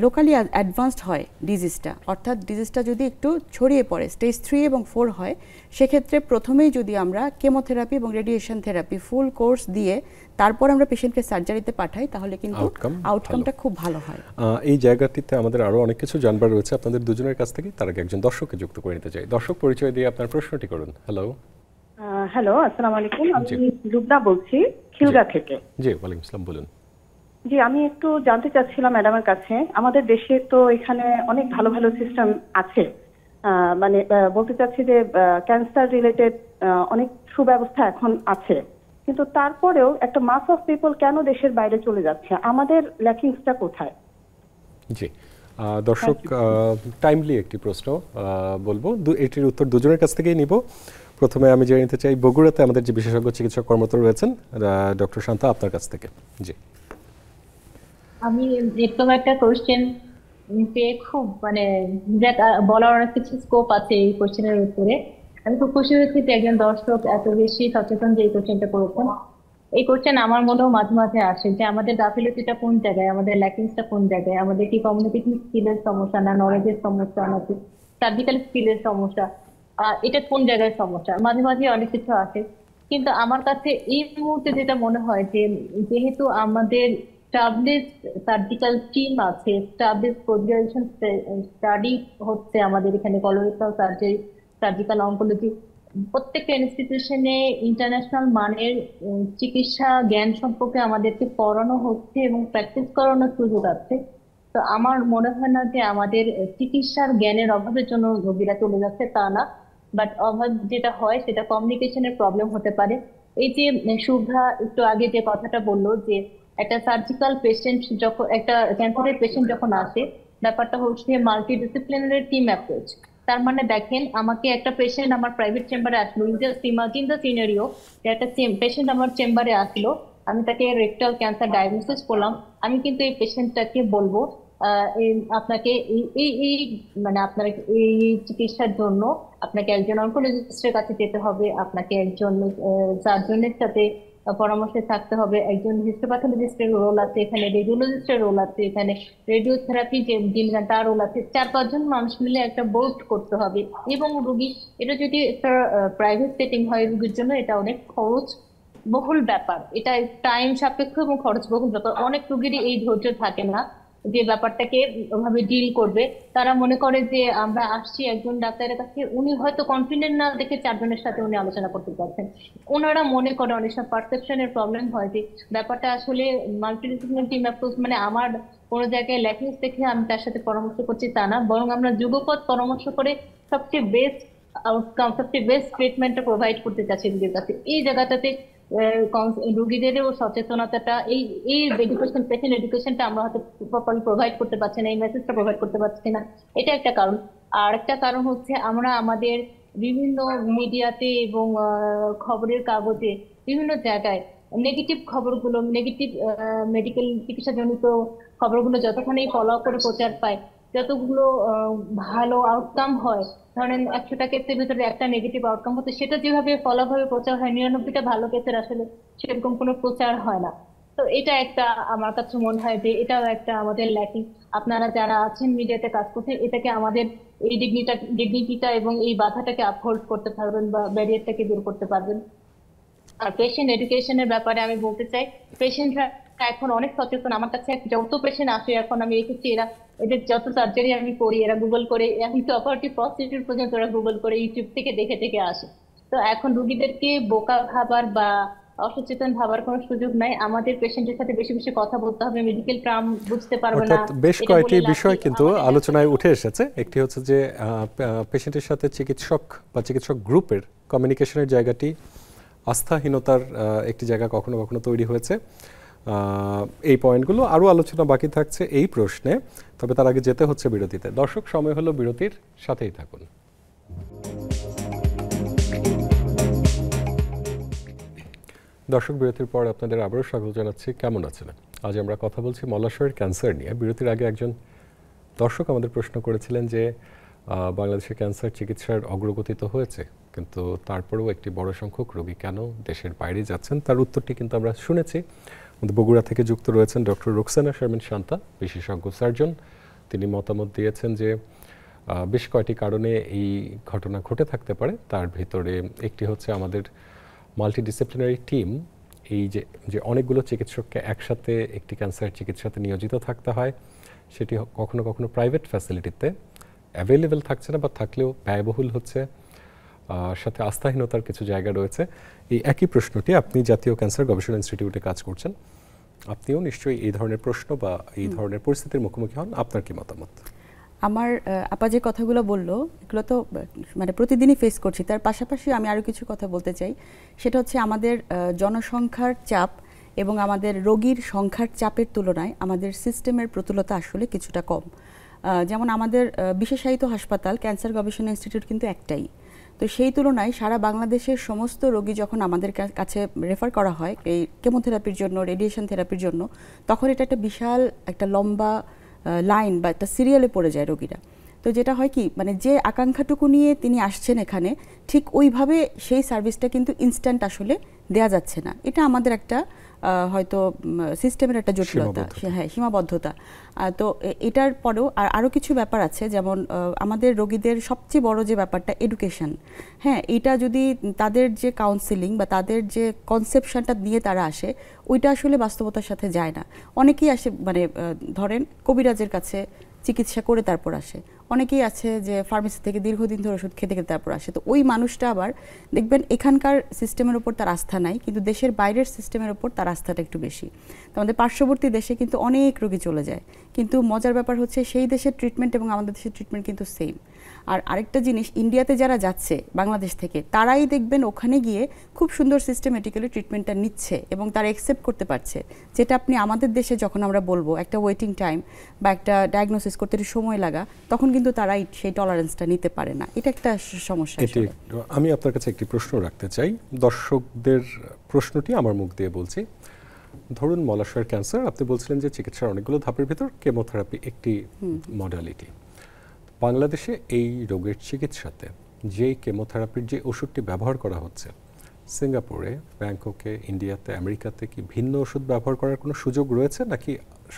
লোকালি অ্যাডভান্সড হয় ডিজিজটা, অর্থাৎ ডিজিজটা যদি একটু ছড়িয়ে পড়ে, স্টেজ 3 এবং 4 হয়, সেক্ষেত্রে প্রথমেই যদি আমরা কেমোথেরাপি এবং রেডিয়েশন থেরাপি ফুল কোর্স দিয়ে তারপর আমরা পেশেন্টকে সার্জারিতে পাঠাই, তাহলে কিন্তু আউটকামটা খুব ভালো হয়। এই জায়গাটিতে আমাদের আরও অনেক কিছু জানবার রয়েছে আপনাদের দুজনের কাছ থেকে। তার আগে একজন দর্শককে যুক্ত করে নিতে চাই। দর্শক, পরিচয় দিয়ে আপনার প্রশ্নটি করুন। হ্যালো, আসসালামু আলাইকুম। আমি লুবনা বলছি খিলগা থেকে। জি, ওয়ালাইকুম আসসালাম, বলুন। জি, আমি একটু জানতে চাচ্ছিলাম ম্যাডামের কাছে, আমাদের দেশে তো এখানে অনেক ভালো ভালো সিস্টেম আছে, মানে বলতে চাচ্ছি যে ক্যান্সার রিলেটেড অনেক সুব্যবস্থা এখন আছে, কিন্তু তারপরেও একটা মাস অফ পিপল কেন দেশের বাইরে চলে যাচ্ছে? আমাদের ল্যাকিংসটা কোথায়? জি, দর্শক টাইমলি একটি প্রশ্ন বলবো, এটির উত্তর দুজনের কাছ থেকেই নিব। প্রথমে আমি জেনে নিতে চাই বগুড়াতে আমাদের যে বিশেষজ্ঞ চিকিৎসক কর্মরত রয়েছেন ডক্টর শান্তা, আপনার কাছ থেকে। জি, আমি এরকম একটা কোশ্চেন পেয়ে খুব মানে বলার অনেক কিছু স্কোপ আছে এই কোশ্চেনের উত্তরে। আমি খুব খুশি হয়েছি যে একজন দর্শক এত বেশি সচেতন যে এই কোশ্চেনটা করেছেন। এই কোশ্চেন আমার মনেও মাঝে মাঝে আসে যে আমাদের গাফিলতিটা কোন জায়গায়, আমাদের ল্যাকিংসটা কোন জায়গায়, আমাদের কি কমিউনিকেশন স্কিলের সমস্যা, না নলেজের সমস্যা, নাকি সার্জিক্যাল স্কিলের সমস্যা, এটা কোন জায়গায় সমস্যা, মাঝে মাঝে অনেক কিছু আসে। কিন্তু আমার কাছে এই মুহূর্তে যেটা মনে হয় যে যেহেতু আমাদের স্টাবলিশ সার্জিক্যাল টিম আছে, স্টাবলিশ পোস্ট গ্রাজুয়েশন স্টাডি হচ্ছে আমাদের এখানে কলোরেক্টাল সার্জারি, সার্জিক্যাল অঙ্কোলজি, প্রত্যেকটা ইনস্টিটিউশনে ইন্টারন্যাশনাল মানের চিকিৎসা জ্ঞান সম্পর্কে আমাদেরকে পড়ানো হচ্ছে এবং প্র্যাকটিস করানোর সুযোগ আছে। তো আমার মনে হয় না যে আমাদের চিকিৎসার জ্ঞানের অভাবের জন্য রোগীরা চলে যাচ্ছে, তা না। বাট অভাব যেটা হয় সেটা কমিউনিকেশনের প্রবলেম হতে পারে। এই যে শুভ্রা একটু আগে যে কথাটা বললো যে একটা সার্জিক্যাল পেশেন্ট যখন, একটা ক্যান্সারের পেশেন্ট যখন আসে, ব্যাপারটা হচ্ছে মাল্টিডিসিপ্লিনারি টিম অ্যাপ্রোচ। তার মানে দেখেন, আমাকে একটা পেশেন্ট আমার প্রাইভেট চেম্বারে আসলো, জাস্ট ইমাজিন দ্য সিনারিও যে একটা পেশেন্ট আমার চেম্বারে আসলো, আমি তাকে রেকটাল ক্যান্সার ডায়াগনোসিস করলাম। আমি কিন্তু এই পেশেন্টটাকে বলবো আপনাকে এই এই মানে আপনার এই চিকিৎসার জন্য আপনাকে একজন অনকোলজিস্টের কাছে যেতে হবে, আপনাকে একজন সার্জনের সাথে পরামর্শে থাকতে হবে, একজন হিস্টোপ্যাথোলজিস্টের রোল আছে এখানে, রেডিওলজিস্টের রোল আছে এখানে, রেডিওথেরাপি যে যিনি তার রোল আছে, 4-5 জন মানুষ মিলে একটা বোর্ড করতে হবে। এবং রুগী, এটা যদি একটা প্রাইভেট সেটিং হয়, রুগীর জন্য এটা অনেক খরচ বহুল ব্যাপার, এটা টাইম সাপেক্ষ এবং খরচ বহুল ব্যাপার। অনেক রুগীরই এই ধৈর্য থাকে না যে ব্যাপারটাকে ওভাবে ডিল করবে। তারা মনে করে যে আমরা আসছি একজন ডাক্তারের কাছে, উনি হয়তো কনফিডেন্ট না দেখে 4 জনের সাথে উনি আলোচনা করতে পারছেন। ওনারা মনে করে, অনেক সময় পারসেপশনের প্রবলেম হয় যে ব্যাপারটা আসলে মাল্টিডিসিপ্লিনারি টিম অ্যাপ্রোচ মানে আমার কোনো জায়গায় ল্যাকিংস দেখে আমি তার সাথে পরামর্শ করছি, তা না, বরং আমরা যুগপৎ পরামর্শ করে সবচেয়ে বেস্ট আউটকাম, সবচেয়ে বেস্ট ট্রিটমেন্টটা প্রোভাইড করতে চাচ্ছি রুগীর কাছে। এই জায়গাটাতে রুগীদেরও সচেতনতাটা, এই এই এডুকেশন, পেশেন্ট এডুকেশনটা আমরা হয়তো প্রপারলি প্রোভাইড করতে পারছি না, এই মেসেজটা প্রোভাইড করতে পারছি না, এটা একটা কারণ। আর একটা কারণ হচ্ছে আমরা আমাদের বিভিন্ন মিডিয়াতে এবং খবরের কাগজে বিভিন্ন জায়গায় নেগেটিভ খবরগুলো, নেগেটিভ মেডিকেল চিকিৎসাজনিত খবরগুলো যতক্ষণই ফলো করে প্রচার পায়, যতগুলো ভালো আউটকাম হয়, ধরেন 100টা কেসের ভিতরে একটা নেগেটিভ আউটকাম হচ্ছে, সেটা যেভাবে ফলাভাবে প্রচার হয়, 99টা ভালো কেসের আসলে সেরকম কোনো প্রচার হয় না। তো এটা একটা আমার কাছে মনে হয় যে এটাও একটা আমাদের ল্যাকিং। আপনারা যারা আছেন মিডিয়াতে কাজ করছেন, এটাকে আমাদের এই ডিগনিটিটা এবং এই বাধাটাকে আপহোল্ড করতে পারবেন বা ব্যারিয়ারটাকে দূর করতে পারবেন। আর পেশেন্ট এডুকেশনের ব্যাপারে আমি বলতে চাই, পেশেন্টরা এখন অনেক সচেতন। আমার কাছে যত পেশেন্ট আসে এখন আমি দেখেছি, এদের যত সার্জারি আমি করি, এরা গুগল করে, এখন তো অপারেটিভ প্রসিডিউর পর্যন্ত ওরা গুগল করে ইউটিউব থেকে দেখে দেখে আসে। তো এখন রুগীদেরকে বোকা ভাবার বা অসচেতন ভাবার কোনো সুযোগ নাই। আমাদের পেশেন্টের সাথে বেশি বেশি কথা বলতে হবে, মেডিকেল টার্ম বুঝতে পারবে না। অর্থাৎ বেশ কয়েকটি বিষয় কিন্তু আলোচনায় উঠে এসেছে। একটি হচ্ছে যে পেশেন্টের সাথে চিকিৎসক বা চিকিৎসক গ্রুপের কমিউনিকেশনের জায়গাটি আস্থাহীনতার একটি জায়গা কখনো কখনো তৈরি হয়েছে। এই পয়েন্টগুলো আরও আলোচনা বাকি থাকছে এই প্রশ্নে, তবে তার আগে যেতে হচ্ছে বিরতিতে। দর্শক, সময় হলো বিরতির, সাথেই থাকুন। দর্শক, বিরতির পর আপনাদের আবারও স্বাগত জানাচ্ছি। কেমন আছেন? আজ আমরা কথা বলছি মলাশয়ের ক্যান্সার নিয়ে। বিরতির আগে একজন দর্শক আমাদের প্রশ্ন করেছিলেন যে বাংলাদেশে ক্যান্সার চিকিৎসার অগ্রগতি তো হয়েছে, কিন্তু তারপরেও একটি বড় সংখ্যক রোগী কেন দেশের বাইরে যাচ্ছেন, তার উত্তরটি কিন্তু আমরা শুনেছি। আমাদের বগুড়া থেকে যুক্ত রয়েছেন ডক্টর রুকসানা শারমিন শান্তা, বিশেষজ্ঞ সার্জন। তিনি মতামত দিয়েছেন যে বেশ কয়েকটি কারণে এই ঘটনা ঘটে থাকতে পারে। তার ভিতরে একটি হচ্ছে আমাদের মাল্টিডিসিপ্লিনারি টিম, এই যে অনেকগুলো চিকিৎসককে একসাথে একটি ক্যান্সার চিকিৎসাতে নিয়োজিত থাকতে হয়, সেটি কখনো কখনো প্রাইভেট ফ্যাসিলিটিতে অ্যাভেলেবেল থাকছে না, বা থাকলেও ব্যয়বহুল হচ্ছে, সাথে আস্থাহীনতার কিছু জায়গা রয়েছে। এই একই প্রশ্নটি আপনি জাতীয় ক্যান্সার গবেষণা ইনস্টিটিউটে কাজ করছেন, আপনিও নিশ্চয়ই এই ধরনের প্রশ্ন বা এই ধরনের পরিস্থিতির মুখোমুখি হন। আপনার কি মতামত? আমার আপা যে কথাগুলো বললো এগুলো তো মানে প্রতিদিনই ফেস করছি। তার পাশাপাশি আমি আরও কিছু কথা বলতে চাই। সেটা হচ্ছে আমাদের জনসংখ্যার চাপ এবং আমাদের রোগীর সংখ্যার চাপের তুলনায় আমাদের সিস্টেমের প্রতুলতা আসলে কিছুটা কম। যেমন আমাদের বিশেষায়িত হাসপাতাল ক্যান্সার গবেষণা ইনস্টিটিউট কিন্তু একটাই। তো সেই তুলনায় সারা বাংলাদেশের সমস্ত রোগী যখন আমাদের কাছে রেফার করা হয় এই কেমোথেরাপির জন্য, রেডিয়েশন থেরাপির জন্য, তখন এটা একটা বিশাল একটা লম্বা লাইন বা একটা সিরিয়ালে পড়ে যায় রোগীরা। তো যেটা হয় কি, মানে যে আকাঙ্ক্ষাটুকু নিয়ে তিনি আসছেন এখানে, ঠিক ওইভাবে সেই সার্ভিসটা কিন্তু ইনস্ট্যান্ট আসলে দেয়া যাচ্ছে না। এটা আমাদের একটা হয়তো সিস্টেমের একটা জটিলতা, হ্যাঁ, সীমাবদ্ধতা। তো এটার পরেও আরও কিছু ব্যাপার আছে, যেমন আমাদের রোগীদের সবচেয়ে বড় যে ব্যাপারটা এডুকেশন। হ্যাঁ, এটা যদি তাদের যে কাউন্সিলিং বা তাদের যে কনসেপশনটা নিয়ে তারা আসে, ওইটা আসলে বাস্তবতার সাথে যায় না। অনেকেই আসে মানে ধরেন কবিরাজের কাছে চিকিৎসা করে তারপর আসে, অনেকেই আছে যে ফার্মেসি থেকে দীর্ঘদিন ধরে ওষুধ খেতে খেতে তারপর আসে। তো ওই মানুষটা আবার দেখবেন এখানকার সিস্টেমের ওপর তার আস্থা নাই, কিন্তু দেশের বাইরের সিস্টেমের ওপর তার আস্থাটা একটু বেশি। তো আমাদের পার্শ্ববর্তী দেশে কিন্তু অনেক রোগী চলে যায়, কিন্তু মজার ব্যাপার হচ্ছে সেই দেশের ট্রিটমেন্ট এবং আমাদের দেশের ট্রিটমেন্ট কিন্তু সেম। আর আরেকটা জিনিস, ইন্ডিয়াতে যারা যাচ্ছে বাংলাদেশ থেকে, তারাই দেখবেন ওখানে গিয়ে খুব সুন্দর সিস্টেমেটিক্যালি ট্রিটমেন্টটা নিচ্ছে এবং তারা অ্যাকসেপ্ট করতে পারছে, যেটা আপনি আমাদের দেশে যখন আমরা বলবো একটা ওয়েটিং টাইম বা একটা ডায়াগনোসিস করতে একটু সময় লাগা, তখন কিন্তু তারা সেই টলারেন্সটা নিতে পারে না। এটা একটা সমস্যা। আমি আপনার কাছে একটি প্রশ্ন রাখতে চাই, দর্শকদের প্রশ্নটি আমার মুখ দিয়ে বলছি। ধরুন মলাশয়ের ক্যান্সার, আপনি বলছিলেন যে চিকিৎসার অনেকগুলো ধাপের ভিতর কেমোথেরাপি একটি মডালিটি। বাংলাদেশে এই রোগের চিকিৎসাতে যেই কেমোথেরাপির যে ওষুধটি ব্যবহার করা হচ্ছে, সিঙ্গাপুরে, ব্যাংককে, ইন্ডিয়াতে, আমেরিকাতে কি ভিন্ন ওষুধ ব্যবহার করার কোনো সুযোগ রয়েছে, নাকি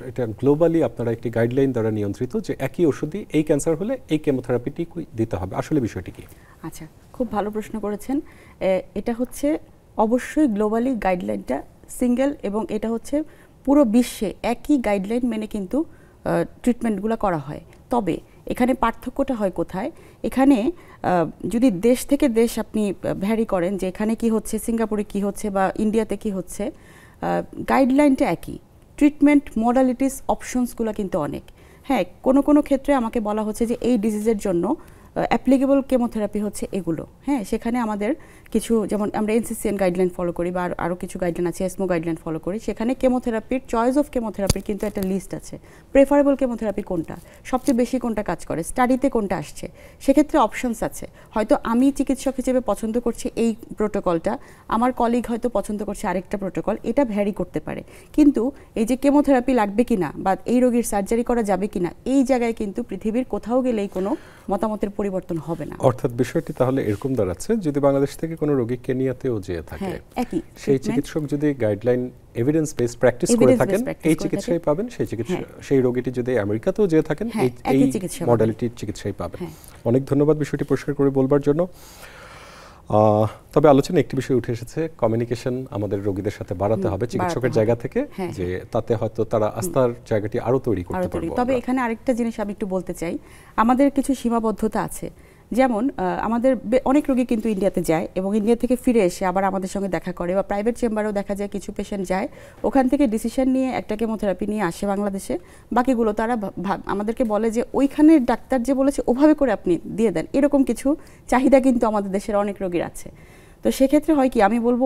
এটা গ্লোবালি আপনারা একটি গাইডলাইন দ্বারা নিয়ন্ত্রিত যে একই ওষুধই এই ক্যান্সার হলে এই কেমোথেরাপিটি দিতে হবে? আসলে বিষয়টি কি? আচ্ছা, খুব ভালো প্রশ্ন করেছেন। এটা হচ্ছে অবশ্যই গ্লোবালি গাইডলাইনটা সিঙ্গেল, এবং এটা হচ্ছে পুরো বিশ্বে একই গাইডলাইন মেনে কিন্তু ট্রিটমেন্টগুলো করা হয়। তবে এখানে পার্থক্যটা হয় কোথায়? এখানে যদি দেশ থেকে দেশ আপনি ভ্যারি করেন যে এখানে কি হচ্ছে, সিঙ্গাপুরে কি হচ্ছে বা ইন্ডিয়াতে কি হচ্ছে, গাইডলাইনটা একই, ট্রিটমেন্ট মডালিটিস অপশনসগুলো কিন্তু অনেক। হ্যাঁ, কোনো ক্ষেত্রে আমাকে বলা হচ্ছে যে এই ডিজিজের জন্য অ্যাপ্লিকেবল কেমোথেরাপি হচ্ছে এগুলো। হ্যাঁ, সেখানে আমাদের কিছু, যেমন আমরা এনসিসিএন গাইডলাইন ফলো করি বা আরও কিছু গাইডলাইন আছে, এসমো গাইডলাইন ফলো করি, সেখানে কেমোথেরাপির চয়েস অফ কেমোথেরাপির কিন্তু একটা লিস্ট আছে। প্রেফারেবল কেমোথেরাপি কোনটা, সবচেয়ে বেশি কোনটা কাজ করে, স্টাডিতে কোনটা আসছে, সেক্ষেত্রে অপশনস আছে। হয়তো আমি চিকিৎসক হিসেবে পছন্দ করছি এই প্রোটোকলটা, আমার কলিগ হয়তো পছন্দ করছে আরেকটা প্রোটোকল, এটা ভ্যারি করতে পারে। কিন্তু এই যে কেমোথেরাপি লাগবে কিনা বা এই রোগীর সার্জারি করা যাবে কিনা, এই জায়গায় কিন্তু পৃথিবীর কোথাও গেলেই কোনো মতামতের পরিবর্তন হবে না। অর্থাৎ বিষয়টি তাহলে এরকম দাঁড়াচ্ছে, যদি বাংলাদেশ থেকে কোনো রোগী কেনিয়াতেও যেয়ে থাকে, সেই চিকিৎসক যদি গাইডলাইন এভিডেন্স বেসড প্র্যাকটিস করে থাকেন, এই চিকিৎসাই পাবেন। সেই রোগীটি যদি আমেরিকাতেও যেয়ে থাকেন, এই মডালিটির চিকিৎসাই পাবেন। অনেক ধন্যবাদ বিষয়টি পরিষ্কার করে বলবার জন্য। তবে আলোচনা একটি বিষয় উঠে এসেছে, কমিউনিকেশন আমাদের রোগীদের সাথে বাড়াতে হবে চিকিৎসকের জায়গা থেকে, যে তাতে হয়তো তারা আস্থার জায়গাটি আরো তৈরি করতে পারবে। তবে এখানে আরেকটা জিনিস আমি একটু বলতে চাই, আমাদের কিছু সীমাবদ্ধতা আছে। যেমন আমাদের অনেক রোগী কিন্তু ইন্ডিয়াতে যায় এবং ইন্ডিয়া থেকে ফিরে এসে আবার আমাদের সঙ্গে দেখা করে, বা প্রাইভেট চেম্বারেও দেখা যায় কিছু পেশেন্ট যায়, ওখান থেকে ডিসিশন নিয়ে একটা কেমোথেরাপি নিয়ে আসে বাংলাদেশে, বাকিগুলো তারা আমাদেরকে বলে যে ওইখানের ডাক্তার যে বলেছে ওভাবে করে আপনি দিয়ে দেন, এরকম কিছু চাহিদা কিন্তু আমাদের দেশের অনেক রোগীর আছে। তো সেক্ষেত্রে হয় কি, আমি বলবো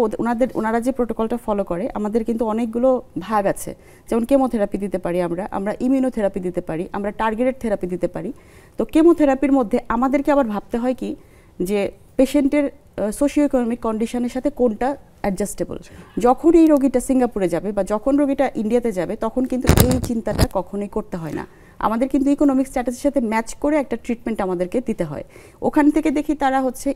ওনারা যে প্রোটোকলটা ফলো করে, আমাদের কিন্তু অনেকগুলো ভাগ আছে, যেমন কেমোথেরাপি দিতে পারি আমরা ইমিউনোথেরাপি দিতে পারি, আমরা টার্গেটেড থেরাপি দিতে পারি। তো কেমোথেরাপির মধ্যে আমাদেরকে আবার ভাবতে হয় কি যে পেশেন্টের সোশিও ইকোনমিক কন্ডিশনের সাথে কোনটা অ্যাডজাস্টেবল। যখন এই রোগীটা সিঙ্গাপুরে যাবে বা যখন রোগীটা ইন্ডিয়াতে যাবে, তখন কিন্তু এই চিন্তাটা কখনোই করতে হয় না। আমাদের কিন্তু ইকোনমিক স্ট্যাটাসের সাথে ম্যাচ করে একটা ট্রিটমেন্ট আমাদেরকে দিতে হয়। ওখান থেকে দেখি তারা হচ্ছে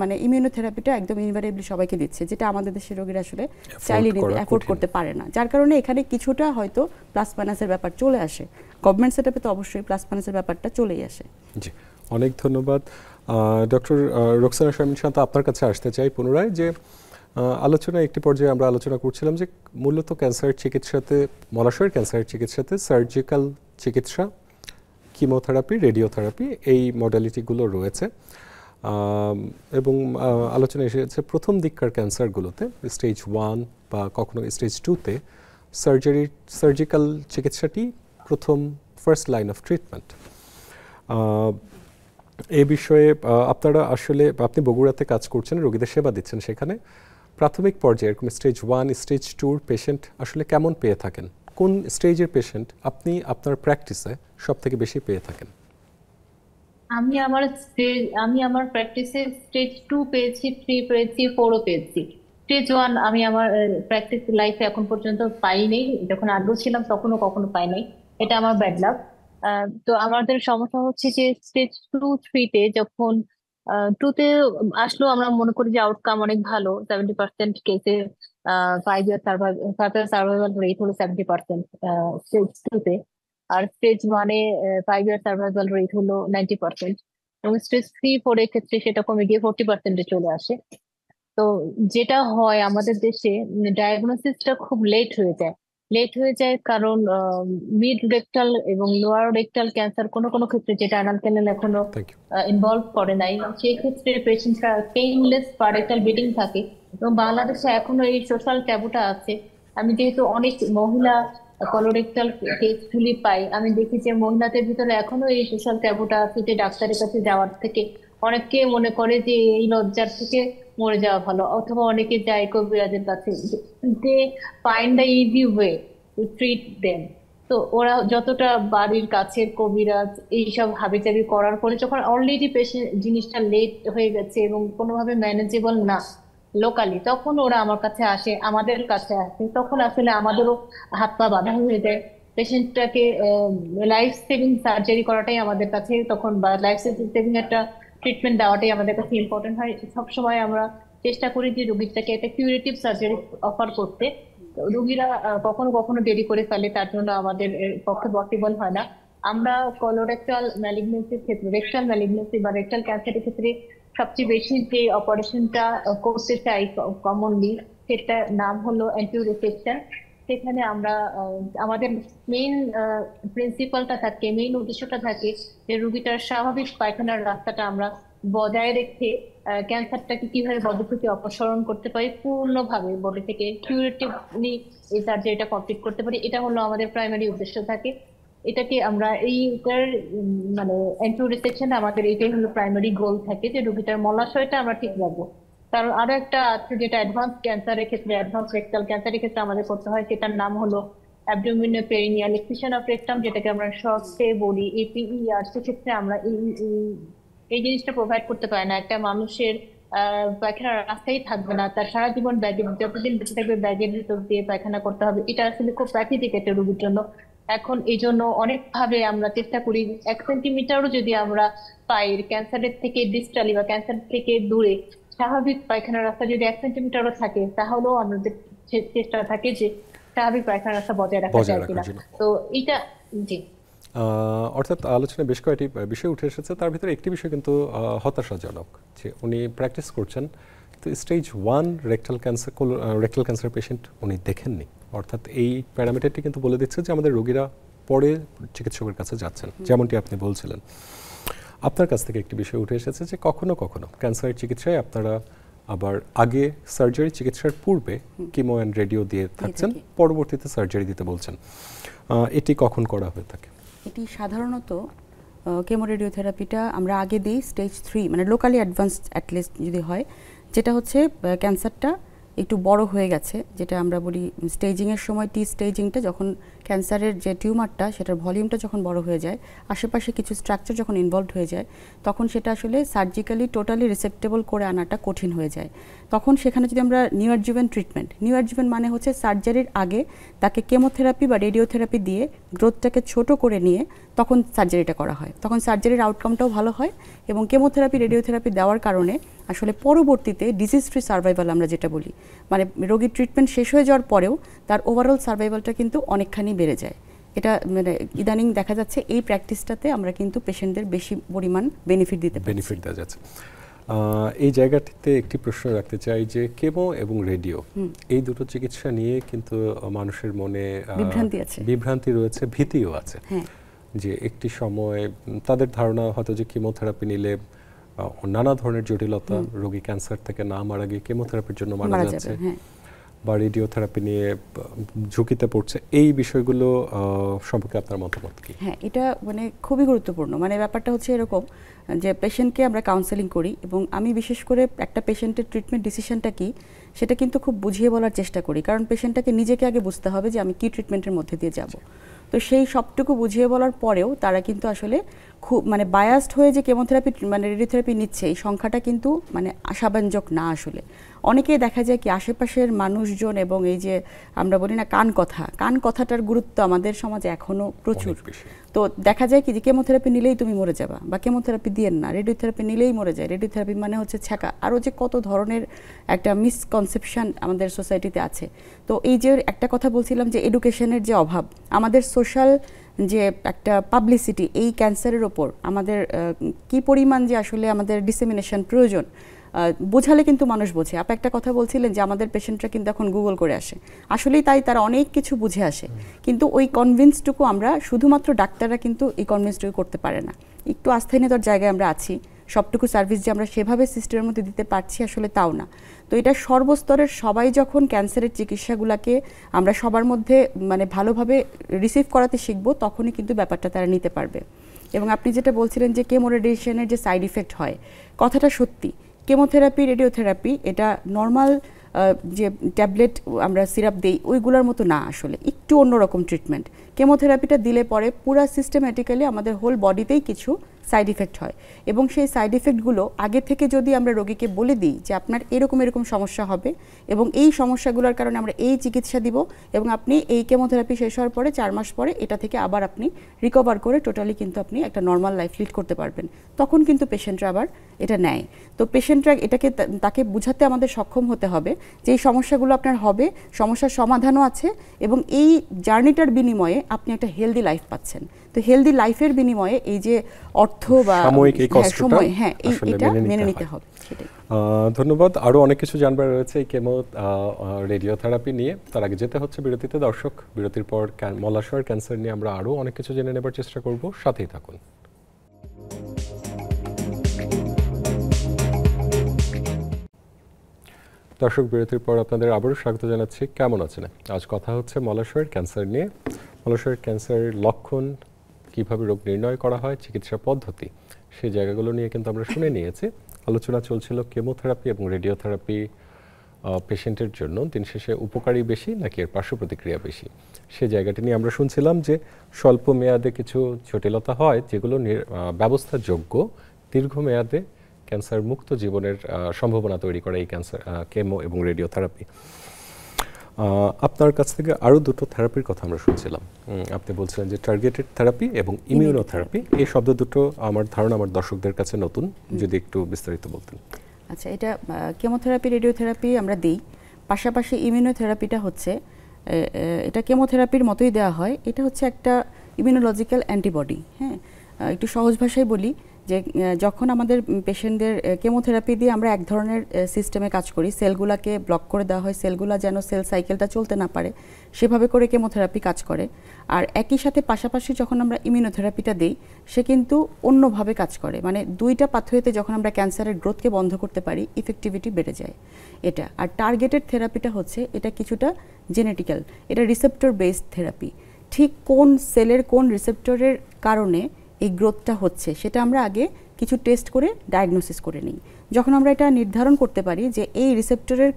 মানে ইমিউনোথেরাপিটা একদম ইনভ্যারিয়েবলি সবাইকে দিচ্ছে, যেটা আমাদের দেশের রোগীরা আসলে চাইলে নিতে অ্যাফোর্ড করতে পারে না। যার কারণে এখানে কিছুটা হয়তো প্লাস মাইনাসের ব্যাপার চলে আসে। গভর্নমেন্ট সেটআপে তো অবশ্যই প্লাস মাইনাসের ব্যাপারটা চলেই আসে। জি, অনেক ধন্যবাদ। ডক্টর রোকসানা শারমিন শান্ত, আপনার কাছে আসতে চাই পুনরায়, যে আলোচনা একটি পর্যায়ে আমরা আলোচনা করছিলাম যে মূলত ক্যান্সারের চিকিৎসাতে, মলাশয়ের ক্যান্সারের চিকিৎসাতে সার্জিক্যাল চিকিৎসা, কিমোথেরাপি, রেডিওথেরাপি, এই মডালিটিগুলো রয়েছে, এবং আলোচনা এসেছে প্রথম দিককার ক্যান্সারগুলোতে স্টেজ 1 বা কখনো স্টেজ 2তে সার্জিক্যাল চিকিৎসাটি ফার্স্ট লাইন অফ ট্রিটমেন্ট। এই বিষয়ে আপনারা আসলে, আপনি বগুড়াতে কাজ করছেন, রোগীদের সেবা দিচ্ছেন, সেখানে প্রাথমিক পর্যায়ে এরকম স্টেজ 1, স্টেজ 2 পেশেন্ট আসলে কেমন পেয়ে থাকেন? কোন স্টেজের পেশেন্ট আপনি আপনার প্র্যাকটিসে সব থেকে বেশি পেয়ে থাকেন? আমি আমার প্র্যাকটিসে স্টেজ 2 পেয়েছি, 3 পেয়েছি, 4ও পেয়েছি। স্টেজ 1 আমি আমার প্র্যাকটিস লাইফে এখন পর্যন্ত পাইনি, যখন আগ্রহ ছিলাম তখনও কখনো পাইনি, এটা আমার ব্যাড লাক। তো আমাদের সমস্যা হচ্ছে যে স্টেজ 2, 3-তে যখন 2-তে আসলেও আমরা মনে করি যে আউটকাম অনেক ভালো, 70% কেসে 5 ইয়ার সার্ভাইভাল রেট হলো 70% স্টেজ 2-তে, আর স্টেজ 1-এ 5 ইয়ার সার্ভাইভাল রেট হলো 90%, এবং স্টেজ 3, 4 এর ক্ষেত্রে সেটা কমে গিয়ে 40%-এ চলে আসে। তো যেটা হয় আমাদের দেশে, ডায়াগনোসিসটা খুব লেট হয়ে যায় কারণ মিড রেকটাল এবং লোয়ার রেকটাল ক্যান্সার কোনো ক্ষেত্রে, যেটা অ্যানাল ক্যানাল এখনো ইনভলভ করে নাই, সেই ক্ষেত্রে পেশেন্টরা পেইনলেস পারেক্টাল ব্লিডিং থাকে। এবং বাংলাদেশে এখনো এই সোশ্যাল ট্যাবুটা আছে। আমি যেহেতু অনেক মহিলা কলোরেক্টাল কেসগুলি পাই, আমি দেখি যে মহিলাদের ভিতরে এখনো এই সোশ্যাল ট্যাবুটা আছে, যে ডাক্তারের কাছে যাওয়ার থেকে অনেকে মনে করে যে এই লজ্জার থেকে মরে যাওয়া ভালো, অথবা অনেকে যায় কবিরাজের কাছে, they find the easy way to treat them. তো ওরা যতটা বাড়ির কাছের কবিরাজ এইসব হাবিজাবি করার পরে, যখন অলরেডি পেশেন্ট জিনিসটা লেট হয়ে গেছে এবং কোনোভাবে ম্যানেজেবল না লোকালি, তখন ওরা আমাদের কাছে আসে, তখন আসলে আমাদেরও হাত পা বাঁধা হয়ে যায়। পেশেন্টটাকে লাইফ সেভিং সার্জারি করাটাই আমাদের কাছে তখন, বা লাইফ সেভিং একটা ট্রিটমেন্ট দেওয়াটাই আমাদের কাছে ইম্পর্টেন্ট হয়। সবসময় আমরা চেষ্টা করি যে রোগীটাকে একটা কিউরেটিভ সার্জারি অফার করতে। রোগীরা কখনো কখনো দেরি করে ফেলে, তার জন্য আমাদের পক্ষে পসিবল হয় না। আমরা কলোরেক্টাল ম্যালিগনেন্সির ক্ষেত্রে, রেকটাল ম্যালিগনেন্সি বা রেকটাল ক্যান্সারের ক্ষেত্রে সবচেয়ে বেশি যে অপারেশনটা করতে চাই কমনলি, সেটা নাম হলো অ্যান্টিওরেসেকশন। সেখানে আমরা আমাদের মেইন প্রিন্সিপালটা থাকে, মেইন উদ্দেশ্যটা থাকে যে রোগীটার স্বাভাবিক পায়খানার রাস্তাটা আমরা বজায় রেখে ক্যান্সারটাকে কিভাবে বডি থেকে অপসারণ করতে পারি, পূর্ণভাবে বডি থেকে কিউরেটিভলি এই সার্জারিটা কমপ্লিট করতে পারি। এটা হলো আমাদের প্রাইমারি উদ্দেশ্য থাকে। এটাকে আমরা এইটার মানে অ্যান্টিওরেসেকশন আমাদের এইটাই হলো প্রাইমারি গোল থাকে, যে রোগীটার মলাশয়টা আমরা ঠিক রাখবো। কারণ আরো একটা আছে, যেটা অ্যাডভান্স ক্যান্সারের ক্ষেত্রে, অ্যাডভান্স রেকটাল ক্যান্সারের ক্ষেত্রে আমাদের করতে হয়, সেটার নাম হলো অ্যাবডোমিনোপেরিনিয়াল এক্সিশন অফ রেকটাম, যেটাকে আমরা শর্টে বলি এপিইআর। সেক্ষেত্রে আমরা এই জিনিসটা প্রোভাইড করতে পারি না। একটা মানুষের পায়খানার রাস্তাই থাকবে না, তার সারা জীবন ব্যাগে, যতদিন বেঁচে থাকবে ব্যাগের ভিতর দিয়ে পায়খানা করতে হবে। এটা আসলে খুব প্রাকৃতিক একটা রোগীর জন্য। এখন এই জন্য অনেকভাবে আমরা চেষ্টা করি, 1 সেন্টিমিটারও যদি আমরা পাই ক্যান্সারের থেকে ডিস্টালি বা ক্যান্সার থেকে দূরে, স্বাভাবিক পায়খানার রাস্তা যদি 1 সেন্টিমিটারও থাকে, তাহলেও আমাদের চেষ্টা থাকে যে স্বাভাবিক পায়খানার রাস্তা বজায় রাখা যায় কিনা। তো এটা জি, অর্থাৎ আলোচনায় বেশ কয়েকটি বিষয় উঠে এসেছে, তার ভিতরে একটি বিষয় কিন্তু হতাশাজনক, যে উনি প্র্যাকটিস করছেন তো স্টেজ 1 রেকটাল ক্যান্সার পেশেন্ট উনি দেখেননি। অর্থাৎ এই প্যারামিটারটি কিন্তু বলে দিচ্ছে যে আমাদের রোগীরা পরে চিকিৎসকের কাছে যাচ্ছেন, যেমনটি আপনি বলছিলেন। আপনার কাছ থেকে একটি বিষয় উঠে এসেছে যে কখনো কখনো ক্যান্সারের চিকিৎসায় আপনারা আবার আগে সার্জারি চিকিৎসার পূর্বে কিমো অ্যান্ড রেডিও দিয়ে থাকছেন, পরবর্তীতে সার্জারি দিতে বলছেন। এটি কখন করা হয়ে থাকে? এটি সাধারণত কেমো রেডিওথেরাপিটা আমরা আগে দিই স্টেজ 3, মানে লোকালি অ্যাডভান্সড অ্যাটলিস্ট যদি হয়, যেটা হচ্ছে ক্যান্সারটা একটু বড় হয়ে গেছে, যেটা আমরা বলি স্টেজিংয়ের সময় টি স্টেজিংটা, যখন ক্যান্সারের যে টিউমারটা সেটার ভলিউমটা যখন বড় হয়ে যায়, আশেপাশে কিছু স্ট্রাকচার যখন ইনভলভড হয়ে যায়, তখন সেটা আসলে সার্জিক্যালি টোটালি রিসেক্টেবল করে আনাটা কঠিন হয়ে যায়। তখন সেখানে যদি আমরা new adjuvant treatment, new adjuvant মানে হচ্ছে সার্জারির আগে তাকে কেমোথেরাপি বা রেডিওথেরাপি দিয়ে গ্রোথটাকে ছোট করে নিয়ে তখন সার্জারিটা করা হয়। তখন সার্জারির আউটকামটাও ভালো হয় এবং কেমোথেরাপি রেডিওথেরাপি দেওয়ার কারণে আসলে পরবর্তীতে ডিজিজ ফ্রি সার্ভাইভাল আমরা যেটা বলি, মানে রোগীর ট্রিটমেন্ট শেষ হয়ে যাওয়ার পরেও তার ওভারঅল সার্ভাইভালটা কিন্তু অনেকখানি বেড়ে যায়। এটা মানে ইদানিং দেখা যাচ্ছে এই প্র্যাকটিসটাতে আমরা কিন্তু পেশেন্টদের বেশি পরিমাণ বেনিফিট দেওয়া যাচ্ছে। এই জায়গাটিতে একটি প্রশ্ন রাখতে চাই যে কেমো এবং রেডিও এই দুটো চিকিৎসা নিয়ে কিন্তু মানুষের মনে বিভ্রান্তি রয়েছে, ভীতিও আছে। যে একটি সময় তাদের ধারণা হয়তো যে কেমোথেরাপি নিলে নানা ধরনের জটিলতা, রোগী ক্যান্সার থেকে না মারা গিয়ে কেমোথেরাপির জন্য মারা যাচ্ছে, বা রেডিওথেরাপি নিয়ে ঝুঁকিতে পড়ছে। এই বিষয়গুলো সম্পর্কে আপনার মতামত কি? হ্যাঁ, এটা মানে খুবই গুরুত্বপূর্ণ। মানে ব্যাপারটা হচ্ছে এরকম যে পেশেন্টকে আমরা কাউন্সেলিং করি এবং আমি বিশেষ করে একটা পেশেন্টের ট্রিটমেন্ট ডিসিশনটা কি সেটা কিন্তু খুব বুঝিয়ে বলার চেষ্টা করি, কারণ পেশেন্টটাকে নিজেকে আগে বুঝতে হবে যে আমি কি ট্রিটমেন্টের মধ্যে দিয়ে যাব। তো সেই সবটুকু বুঝিয়ে বলার পরেও তারা কিন্তু আসলে খুব মানে বায়াসড হয়ে যে কেমোথেরাপি মানে রেডিওথেরাপি নিচ্ছে এই সংখ্যাটা কিন্তু মানে আশাব্যঞ্জক না। আসলে অনেকেই দেখা যায় কি আশেপাশের মানুষজন এবং এই যে আমরা বলি না কান কথাটার গুরুত্ব আমাদের সমাজে এখনো প্রচুর। তো দেখা যায় কি যে কেমোথেরাপি নিলেই তুমি মরে যাবা, বা কেমোথেরাপি দিয়েন না, রেডিওথেরাপি নিলেই মরে যায়, রেডিওথেরাপি মানে হচ্ছে ছ্যাঁকা, আরও যে কত ধরনের একটা মিসকনসেপশন আমাদের সোসাইটিতে আছে। তো এই যে একটা কথা বলছিলাম যে এডুকেশনের যে অভাব, আমাদের সোশ্যাল যে একটা পাবলিসিটি এই ক্যান্সারের ওপর আমাদের কি পরিমাণ যে আসলে আমাদের ডিসেমিনেশন প্রয়োজন, বোঝালে কিন্তু মানুষ বোঝে। আপনি একটা কথা বলছিলেন যে আমাদের পেশেন্টরা কিন্তু এখন গুগল করে আসে, আসলেই তাই, তারা অনেক কিছু বুঝে আসে, কিন্তু ওই কনভিন্সটুকু আমরা শুধুমাত্র ডাক্তাররা কিন্তু এই কনভিন্সটুকু করতে পারে না। একটু আস্থাহীনতার জায়গায় আমরা আছি, সবটুকু সার্ভিস যে আমরা সেভাবে সিস্টেমের মধ্যে দিতে পারছি আসলে তাও না। তো এটা সর্বস্তরের সবাই যখন ক্যান্সারের চিকিৎসাগুলোকে আমরা সবার মধ্যে মানে ভালোভাবে রিসিভ করাতে শিখবো, তখনই কিন্তু ব্যাপারটা তারা নিতে পারবে। এবং আপনি যেটা বলছিলেন যে কেমো রেডিয়েশনের যে সাইড ইফেক্ট হয়, কথাটা সত্যি। কেমোথেরাপি রেডিওথেরাপি এটা নর্মাল যে ট্যাবলেট আমরা সিরাপ দেই ওইগুলোর মতো না, আসলে একটু অন্যরকম ট্রিটমেন্ট। কেমোথেরাপিটা দিলে পরে পুরা সিস্টেম্যাটিক্যালি আমাদের হোল বডিতেই কিছু সাইড ইফেক্ট হয়, এবং সেই সাইড ইফেক্টগুলো আগে থেকে যদি আমরা রোগীকে বলে দিই যে আপনার এরকম এরকম সমস্যা হবে এবং এই সমস্যাগুলোর কারণে আমরা এই চিকিৎসা দিব, এবং আপনি এই কেমোথেরাপি শেষ হওয়ার পরে 4 মাস পরে এটা থেকে আবার আপনি রিকভার করে টোটালি কিন্তু আপনি একটা নর্মাল লাইফ লিড করতে পারবেন, তখন কিন্তু পেশেন্টরা আবার এটা নেয়। তো পেশেন্টরা এটাকে তাকে বুঝাতে আমাদের সক্ষম হতে হবে যে এই সমস্যাগুলো আপনার হবে, সমস্যার সমাধানও আছে, এবং এই জার্নিটার বিনিময়ে আপনি একটা হেলদি লাইফ পাচ্ছেন। তো হেলদি লাইফের বিনিময়ে এই যে অর্থ বা সময়, হ্যাঁ এটা মেনে নিতে হবে। ধন্যবাদ। আরও অনেক কিছু জানবার রয়েছে এই কেমো রেডিওথেরাপি নিয়ে। তার আগে যেতে হচ্ছে বিরতিতে। দর্শক, বিরতির পর মলাশয়ের ক্যান্সার নিয়ে আমরা আরও অনেক কিছু জেনে নেবার চেষ্টা করব, সাথেই থাকুন। দর্শক, বিরতির পর আপনাদের আবারও স্বাগত জানাচ্ছি। কেমন আছেন? আজ কথা হচ্ছে মলাশয়ের ক্যান্সার নিয়ে। মলাশয়ের ক্যান্সারের লক্ষণ, কিভাবে রোগ নির্ণয় করা হয়, চিকিৎসা পদ্ধতি, সেই জায়গাগুলো নিয়ে কিন্তু আমরা শুনে নিয়েছি। আলোচনা চলছিল কেমোথেরাপি এবং রেডিওথেরাপি পেশেন্টের জন্য দিন শেষে উপকারী বেশি নাকি এর পার্শ্ব প্রতিক্রিয়া বেশি, সেই জায়গাটি নিয়ে আমরা শুনছিলাম যে স্বল্প মেয়াদে কিছু জটিলতা হয় যেগুলো ব্যবস্থাযোগ্য, দীর্ঘমেয়াদে ক্যান্সার মুক্ত জীবনের সম্ভাবনা তৈরি করে এই ক্যান্সার কেমো এবং রেডিওথেরাপি। আপনার কাছ থেকে আরও দুটো থেরাপির কথা আমরা শুনছিলাম। আপনি বলছিলেন যে টার্গেটেড থেরাপি এবং ইমিউনোথেরাপি, এই শব্দ দুটো আমার ধারণা আমার দর্শকদের কাছে নতুন, যদি একটু বিস্তারিত বলতেন। আচ্ছা, এটা কেমোথেরাপি রেডিওথেরাপি আমরা দিই, পাশাপাশি ইমিউনোথেরাপিটা হচ্ছে এটা কেমোথেরাপির মতোই দেওয়া হয়। এটা হচ্ছে একটা ইমিউনোলজিক্যাল অ্যান্টিবডি। হ্যাঁ, একটু সহজ ভাষায় বলি যে যখন আমাদের পেশেন্টদের কেমোথেরাপি দিয়ে আমরা এক ধরনের সিস্টেমে কাজ করি, সেলগুলোকে ব্লক করে দেওয়া হয়, সেলগুলো যেন সেল সাইকেলটা চলতে না পারে সেভাবে করে কেমোথেরাপি কাজ করে। আর একই সাথে পাশাপাশি যখন আমরা ইমিউনোথেরাপিটা দিই সে কিন্তু অন্যভাবে কাজ করে, মানে দুইটা পাথওয়েতে যখন আমরা ক্যান্সারের গ্রোথকে বন্ধ করতে পারি ইফেক্টিভিটি বেড়ে যায় এটা। আর টার্গেটেড থেরাপিটা হচ্ছে এটা কিছুটা জেনেটিক্যাল, এটা রিসেপ্টর বেসড থেরাপি। ঠিক কোন সেলের কোন রিসেপ্টরের কারণে এই গ্রোথটা হচ্ছে সেটা আমরা আগে কিছু টেস্ট করে ডায়াগনোসিস করে নিই। যখন আমরা এটা নির্ধারণ করতে পারি যে এই রিসেপ্টরের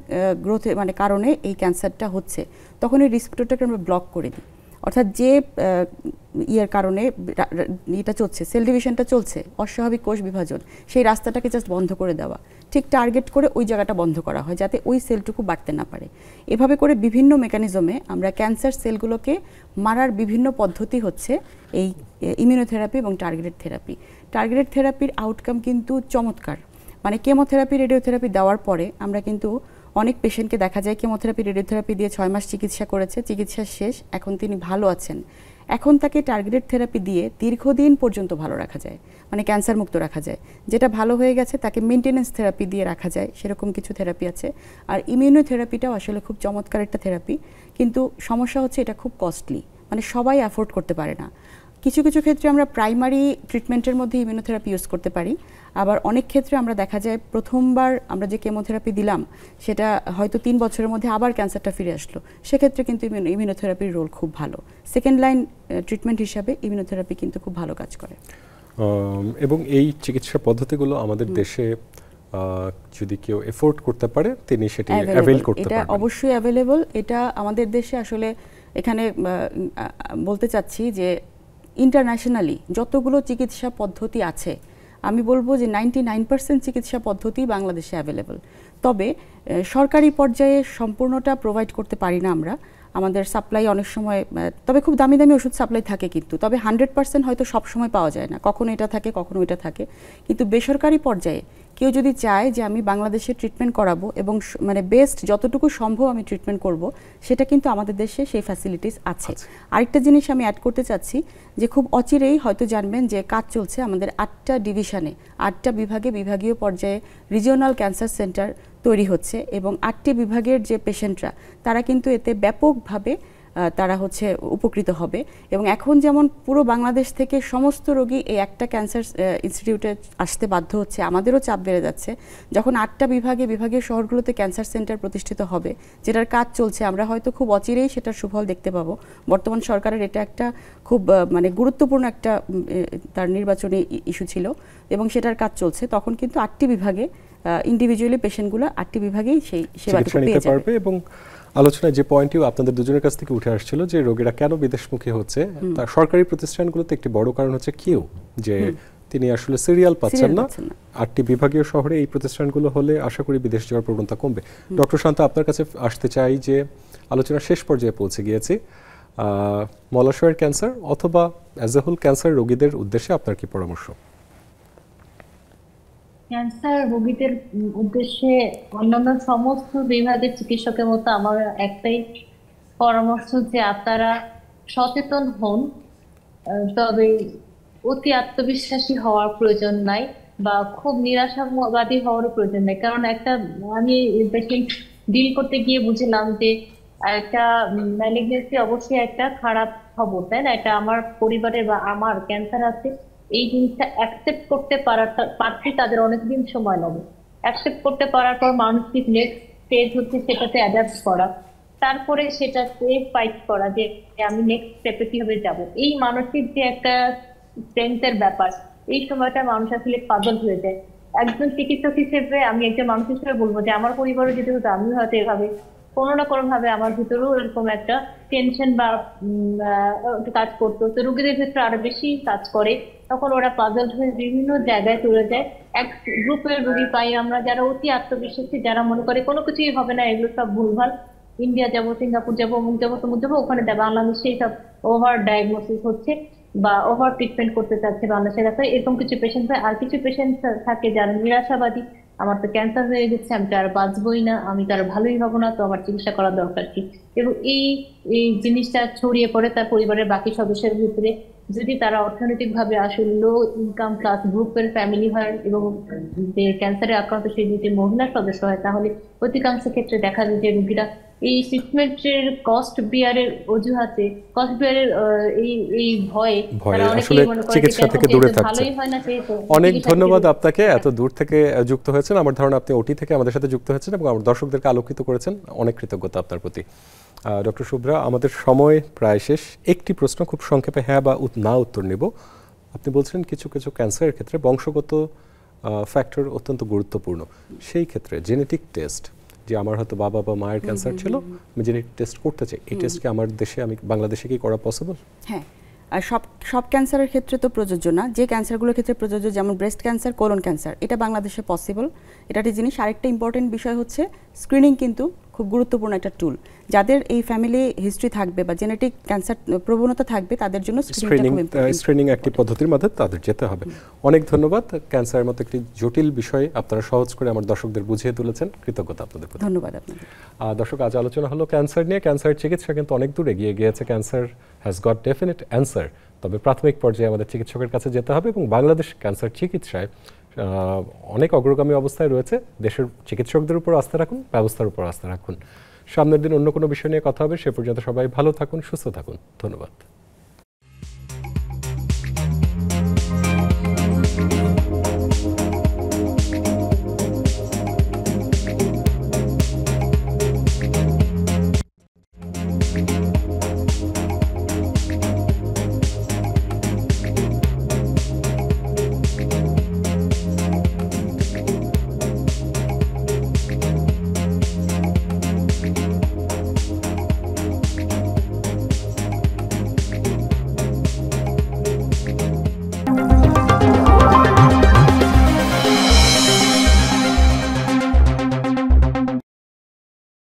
গ্রোথে মানে কারণে এই ক্যান্সারটা হচ্ছে, তখন এই রিসেপ্টরটাকে আমরা ব্লক করে দিই। অর্থাৎ যে ইয়ের কারণে এটা চলছে, সেল ডিভিশনটা চলছে, অস্বাভাবিক কোষ বিভাজন, সেই রাস্তাটাকে জাস্ট বন্ধ করে দেওয়া, ঠিক টার্গেট করে ওই জায়গাটা বন্ধ করা হয় যাতে ওই সেলটুকু বাড়তে না পারে। এভাবে করে বিভিন্ন মেকানিজমে আমরা ক্যান্সার সেলগুলোকে মারার বিভিন্ন পদ্ধতি হচ্ছে এই ইমিউনোথেরাপি এবং টার্গেটেড থেরাপি। টার্গেটেড থেরাপির আউটকাম কিন্তু চমৎকার, মানে কেমোথেরাপি রেডিওথেরাপি দেওয়ার পরে আমরা কিন্তু অনেক পেশেন্টকে দেখা যায় কেমোথেরাপি রেডিওথেরাপি দিয়ে 6 মাস চিকিৎসা করেছে, চিকিৎসা শেষ, এখন তিনি ভালো আছেন। এখন তাকে টার্গেটেড থেরাপি দিয়ে দীর্ঘদিন পর্যন্ত ভালো রাখা যায়, মানে ক্যান্সার মুক্ত রাখা যায়। যেটা ভালো হয়ে গেছে তাকে মেনটেনেন্স থেরাপি দিয়ে রাখা যায়, সেরকম কিছু থেরাপি আছে। আর ইমিউনোথেরাপিটাও আসলে খুব চমৎকার একটা থেরাপি, কিন্তু সমস্যা হচ্ছে এটা খুব কস্টলি, মানে সবাই অ্যাফোর্ড করতে পারে না। কিছু কিছু ক্ষেত্রে আমরা প্রাইমারি ট্রিটমেন্টের মধ্যে ইমিউনোথেরাপি ইউজ করতে পারি, আবার অনেক ক্ষেত্রে আমরা দেখা যায় প্রথমবার আমরা যে কেমোথেরাপি দিলাম সেটা হয়তো 3 বছরের মধ্যে আবার ক্যান্সারটা ফিরে আসলো, সেক্ষেত্রে কিন্তু ইমিউনোথেরাপির রোল খুব ভালো। সেকেন্ড লাইন ট্রিটমেন্ট হিসাবে ইমিউনোথেরাপি কিন্তু খুব ভালো কাজ করে। এবং এই চিকিৎসা পদ্ধতিগুলো আমাদের দেশে যদি কেউ এফোর্ড করতে পারে তিনি সেটি অ্যাভেল করতে পারবেন। এটা অবশ্যই অ্যাভেলেবল। এটা আমাদের দেশে আসলে এখানে বলতে চাচ্ছি যে ইন্টারন্যাশনালি যতগুলো চিকিৎসা পদ্ধতি আছে আমি বলবো যে 99% চিকিৎসা পদ্ধতি বাংলাদেশে অ্যাভেলেবল। তবে সরকারি পর্যায়ে সম্পূর্ণটা প্রোভাইড করতে পারি না আমরা, আমাদের সাপ্লাই অনেক সময়, তবে খুব দামি দামি ওষুধ সাপ্লাই থাকে কিন্তু, তবে 100% হয়তো সব সময় পাওয়া যায় না, কখনো এটা থাকে কখনো এটা থাকে। কিন্তু বেসরকারি পর্যায়ে কেউ যদি চায় যে আমি বাংলাদেশে ট্রিটমেন্ট করাবো এবং মানে বেস্ট যতটুকু সম্ভব আমি ট্রিটমেন্ট করব, সেটা কিন্তু আমাদের দেশে সেই ফ্যাসিলিটিস আছে। আরেকটা জিনিস আমি অ্যাড করতে চাচ্ছি যে খুব অচিরেই হয়তো জানবেন যে কাজ চলছে আমাদের 8টা ডিভিশনে, 8টা বিভাগে, বিভাগীয় পর্যায়ে রিজিওনাল ক্যান্সার সেন্টার তৈরি হচ্ছে এবং 8টি বিভাগের যে পেশেন্টরা তারা কিন্তু এতে ব্যাপকভাবে তারা হচ্ছে উপকৃত হবে। এবং এখন যেমন পুরো বাংলাদেশ থেকে সমস্ত রোগী এই একটা ক্যান্সার ইনস্টিটিউটে আসতে বাধ্য হচ্ছে, আমাদেরও চাপ বেড়ে যাচ্ছে। যখন 8টা বিভাগীয় শহরগুলোতে ক্যান্সার সেন্টার প্রতিষ্ঠিত হবে, যেটার কাজ চলছে, আমরা হয়তো খুব অচিরেই সেটার সুফল দেখতে পাবো। বর্তমান সরকারের এটা একটা খুব মানে গুরুত্বপূর্ণ একটা তার নির্বাচনী ইস্যু ছিল এবং সেটার কাজ চলছে। তখন কিন্তু 8টি বিভাগে ইন্ডিভিজুয়ালি পেশেন্টগুলো 8টি বিভাগেই সেই সেবাটুকু পেয়ে যাবে। এবং আলোচনায় যে পয়েন্টটিও আপনাদের দুজনের কাছ থেকে উঠে আসছিল যে রোগীরা কেন বিদেশমুখী হচ্ছে, তার সরকারি প্রতিষ্ঠানগুলোতে একটি বড় কারণ হচ্ছে কিউ, যে তিনি আসলে সিরিয়াল পাচ্ছেন না। 8টি বিভাগীয় শহরে এই প্রতিষ্ঠানগুলো হলে আশা করি বিদেশ যাওয়ার প্রবণতা কমবে। ডক্টর শান্ত, আপনার কাছে আসতে চাই যে আলোচনার শেষ পর্যায়ে পৌঁছে গিয়েছি, মলাশয়ের ক্যান্সার অথবা অ্যাজ এ হোল ক্যান্সার রোগীদের উদ্দেশ্যে আপনার কি পরামর্শ? ক্যান্সার রোগীদের উদ্দেশ্যে অন্যান্য সমস্ত বিভাগের চিকিৎসকের মতো আমার একটাই পরামর্শ যে আপনারা সচেতন হন, তবে অতি আত্মবিশ্বাসী হওয়ার প্রয়োজন নাই বা খুব নিরাশাবাদী হওয়ার প্রয়োজন নাই। কারণ আমি পেশেন্ট ডিল করতে গিয়ে বুঝলাম যে একটা ম্যালিগনেন্সি অবশ্যই একটা খারাপ খবর, তাই না? এটা আমার পরিবারের বা আমার ক্যান্সার আছে এই জিনিসটা অ্যাকসেপ্ট করতে পারতে তাদের অনেকদিন সময় লাগে। অ্যাকসেপ্ট করতে পারার পর মানসিক নেক্সট স্টেজ হচ্ছে সেটাতে অ্যাডাপ্ট করা, তারপরে সেটাতে ফাইট করা যে আমি নেক্সট স্টেপে কিভাবে যাব। এই মানসিক যে একটা স্ট্রেংথের ব্যাপার, এই সময়টা মানুষ আসলে পাগল হয়ে যায়। একজন চিকিৎসক হিসেবে আমি একজন মানুষ হিসেবে বলবো যে আমার পরিবারও যদি হতো আমি হয়তো এভাবে কোনো না কোনো ভাবে আমার ভিতরেও এরকম একটা টেনশন বা কাজ করতো। তো রোগীদের ক্ষেত্রে আরো বেশি কাজ করে, তখন ওরা পাগল হয়ে বিভিন্ন জায়গায় চলে যায়। এক গ্রুপের রোগী পাই আমরা যারা অতি আত্মবিশ্বাসী, যারা মনে করে কোনো কিছুই হবে না, এগুলো সব ভুলভাল, ইন্ডিয়া যাবো, সিঙ্গাপুর যাবো, অমুক যাবো, তমুক যাবো, ওখানে যাবো। বাংলাদেশে সব ওভার ডায়াগনোসিস হচ্ছে বা ওভার ট্রিটমেন্ট করতে চাচ্ছে বাংলাদেশের কাছে, এরকম কিছু পেশেন্ট হয়। আর কিছু পেশেন্ট থাকে যারা নিরাশাবাদী, আমার তো ক্যান্সার হয়ে গেছে, আমি তো আর বাঁচবই না, আমি তো আর ভালোই হবো না, তো আমার চিকিৎসা করা দরকার কি। এবং এই জিনিসটা ছড়িয়ে পড়ে তার পরিবারের বাকি সদস্যের ভিতরে। যদি তারা অর্থনৈতিকভাবে আসলে লো ইনকাম ক্লাস গ্রুপের ফ্যামিলি হয় এবং যে ক্যান্সারে আক্রান্ত সেই দুটি মহিলা সদস্য হয়, তাহলে অধিকাংশ ক্ষেত্রে দেখা যায় যে রোগীরা এই ট্রিটমেন্টের কস্ট বিয়ারের অজুহাতে, কস্ট বিয়ারের এই ভয়ে তারা আসলে অনেকেই মনে করে যে চিকিৎসা থেকে দূরে থাকছে। ভালোই হয় না, সেহেতু অনেক চিকিৎসা ধন্যবাদ থেকে আপনাকে এত দূর থেকে যুক্ত হয়েছেন। আমার ধারণা আপনি ওটি থেকে আমাদের সাথে যুক্ত হয়েছেন এবং আমার দর্শকদেরকে আলোকিত করেছেন। অনেক কৃতজ্ঞতা আপনার প্রতি। ডক্টর শুভ্রা, আমাদের সময় প্রায় শেষ। একটি প্রশ্ন খুব সংক্ষেপে হ্যাঁ বা না উত্তর নেব। আপনি বলছেন কিছু কিছু ক্যান্সারের ক্ষেত্রে বংশগত ফ্যাক্টর অত্যন্ত গুরুত্বপূর্ণ। সেই ক্ষেত্রে জেনেটিক টেস্ট, যে আমার হয়তো বাবা বা মায়ের ক্যান্সার ছিল, আমি জেনেটিক টেস্ট করতে চাই, এই টেস্ট কি আমার দেশে, আমি বাংলাদেশে কি করা পসিবল? হ্যাঁ, আর সব ক্যান্সারের ক্ষেত্রে তো প্রযোজ্য না। যে ক্যান্সারগুলোর ক্ষেত্রে প্রযোজ্য, যেমন ব্রেস্ট ক্যান্সার, কোলন ক্যান্সার, এটা বাংলাদেশে পসিবল। এটা একটা জিনিস। আরেকটা ইম্পর্টেন্ট বিষয় হচ্ছে স্ক্রিনিং কিন্তু খুব গুরুত্বপূর্ণ একটা টুল। যাদের এই ফ্যামিলি হিস্ট্রি থাকবে বা জেনেটিক ক্যান্সার প্রবণতা থাকবে, তাদের জন্য স্ক্রিনিং একটি পদ্ধতির মধ্যে তাদের যেতে হবে। অনেক ধন্যবাদ। ক্যান্সারের মতো একটি জটিল বিষয় আপনারা সহজ করে আমার দর্শকদের বুঝিয়ে তুলেছেন। কৃতজ্ঞতা আপনাদের প্রতি। ধন্যবাদ আপনাদের। দর্শক, আজ আলোচনা হলো ক্যান্সার নিয়ে। ক্যান্সারের চিকিৎসা কিন্তু অনেক দূর এগিয়ে গিয়েছে। Cancer has got definite answer. তবে প্রাথমিক পর্যায়ে আমাদের চিকিৎসকের কাছে যেতে হবে এবং বাংলাদেশ ক্যান্সার চিকিৎসায় অনেক অগ্রগামী অবস্থায় রয়েছে। দেশের চিকিৎসকদের উপর আস্থা রাখুন, ব্যবস্থার উপর আস্থা রাখুন। সামনের দিন অন্য কোনো বিষয় নিয়ে কথা হবে। সে পর্যন্ত সবাই ভালো থাকুন, সুস্থ থাকুন। ধন্যবাদ।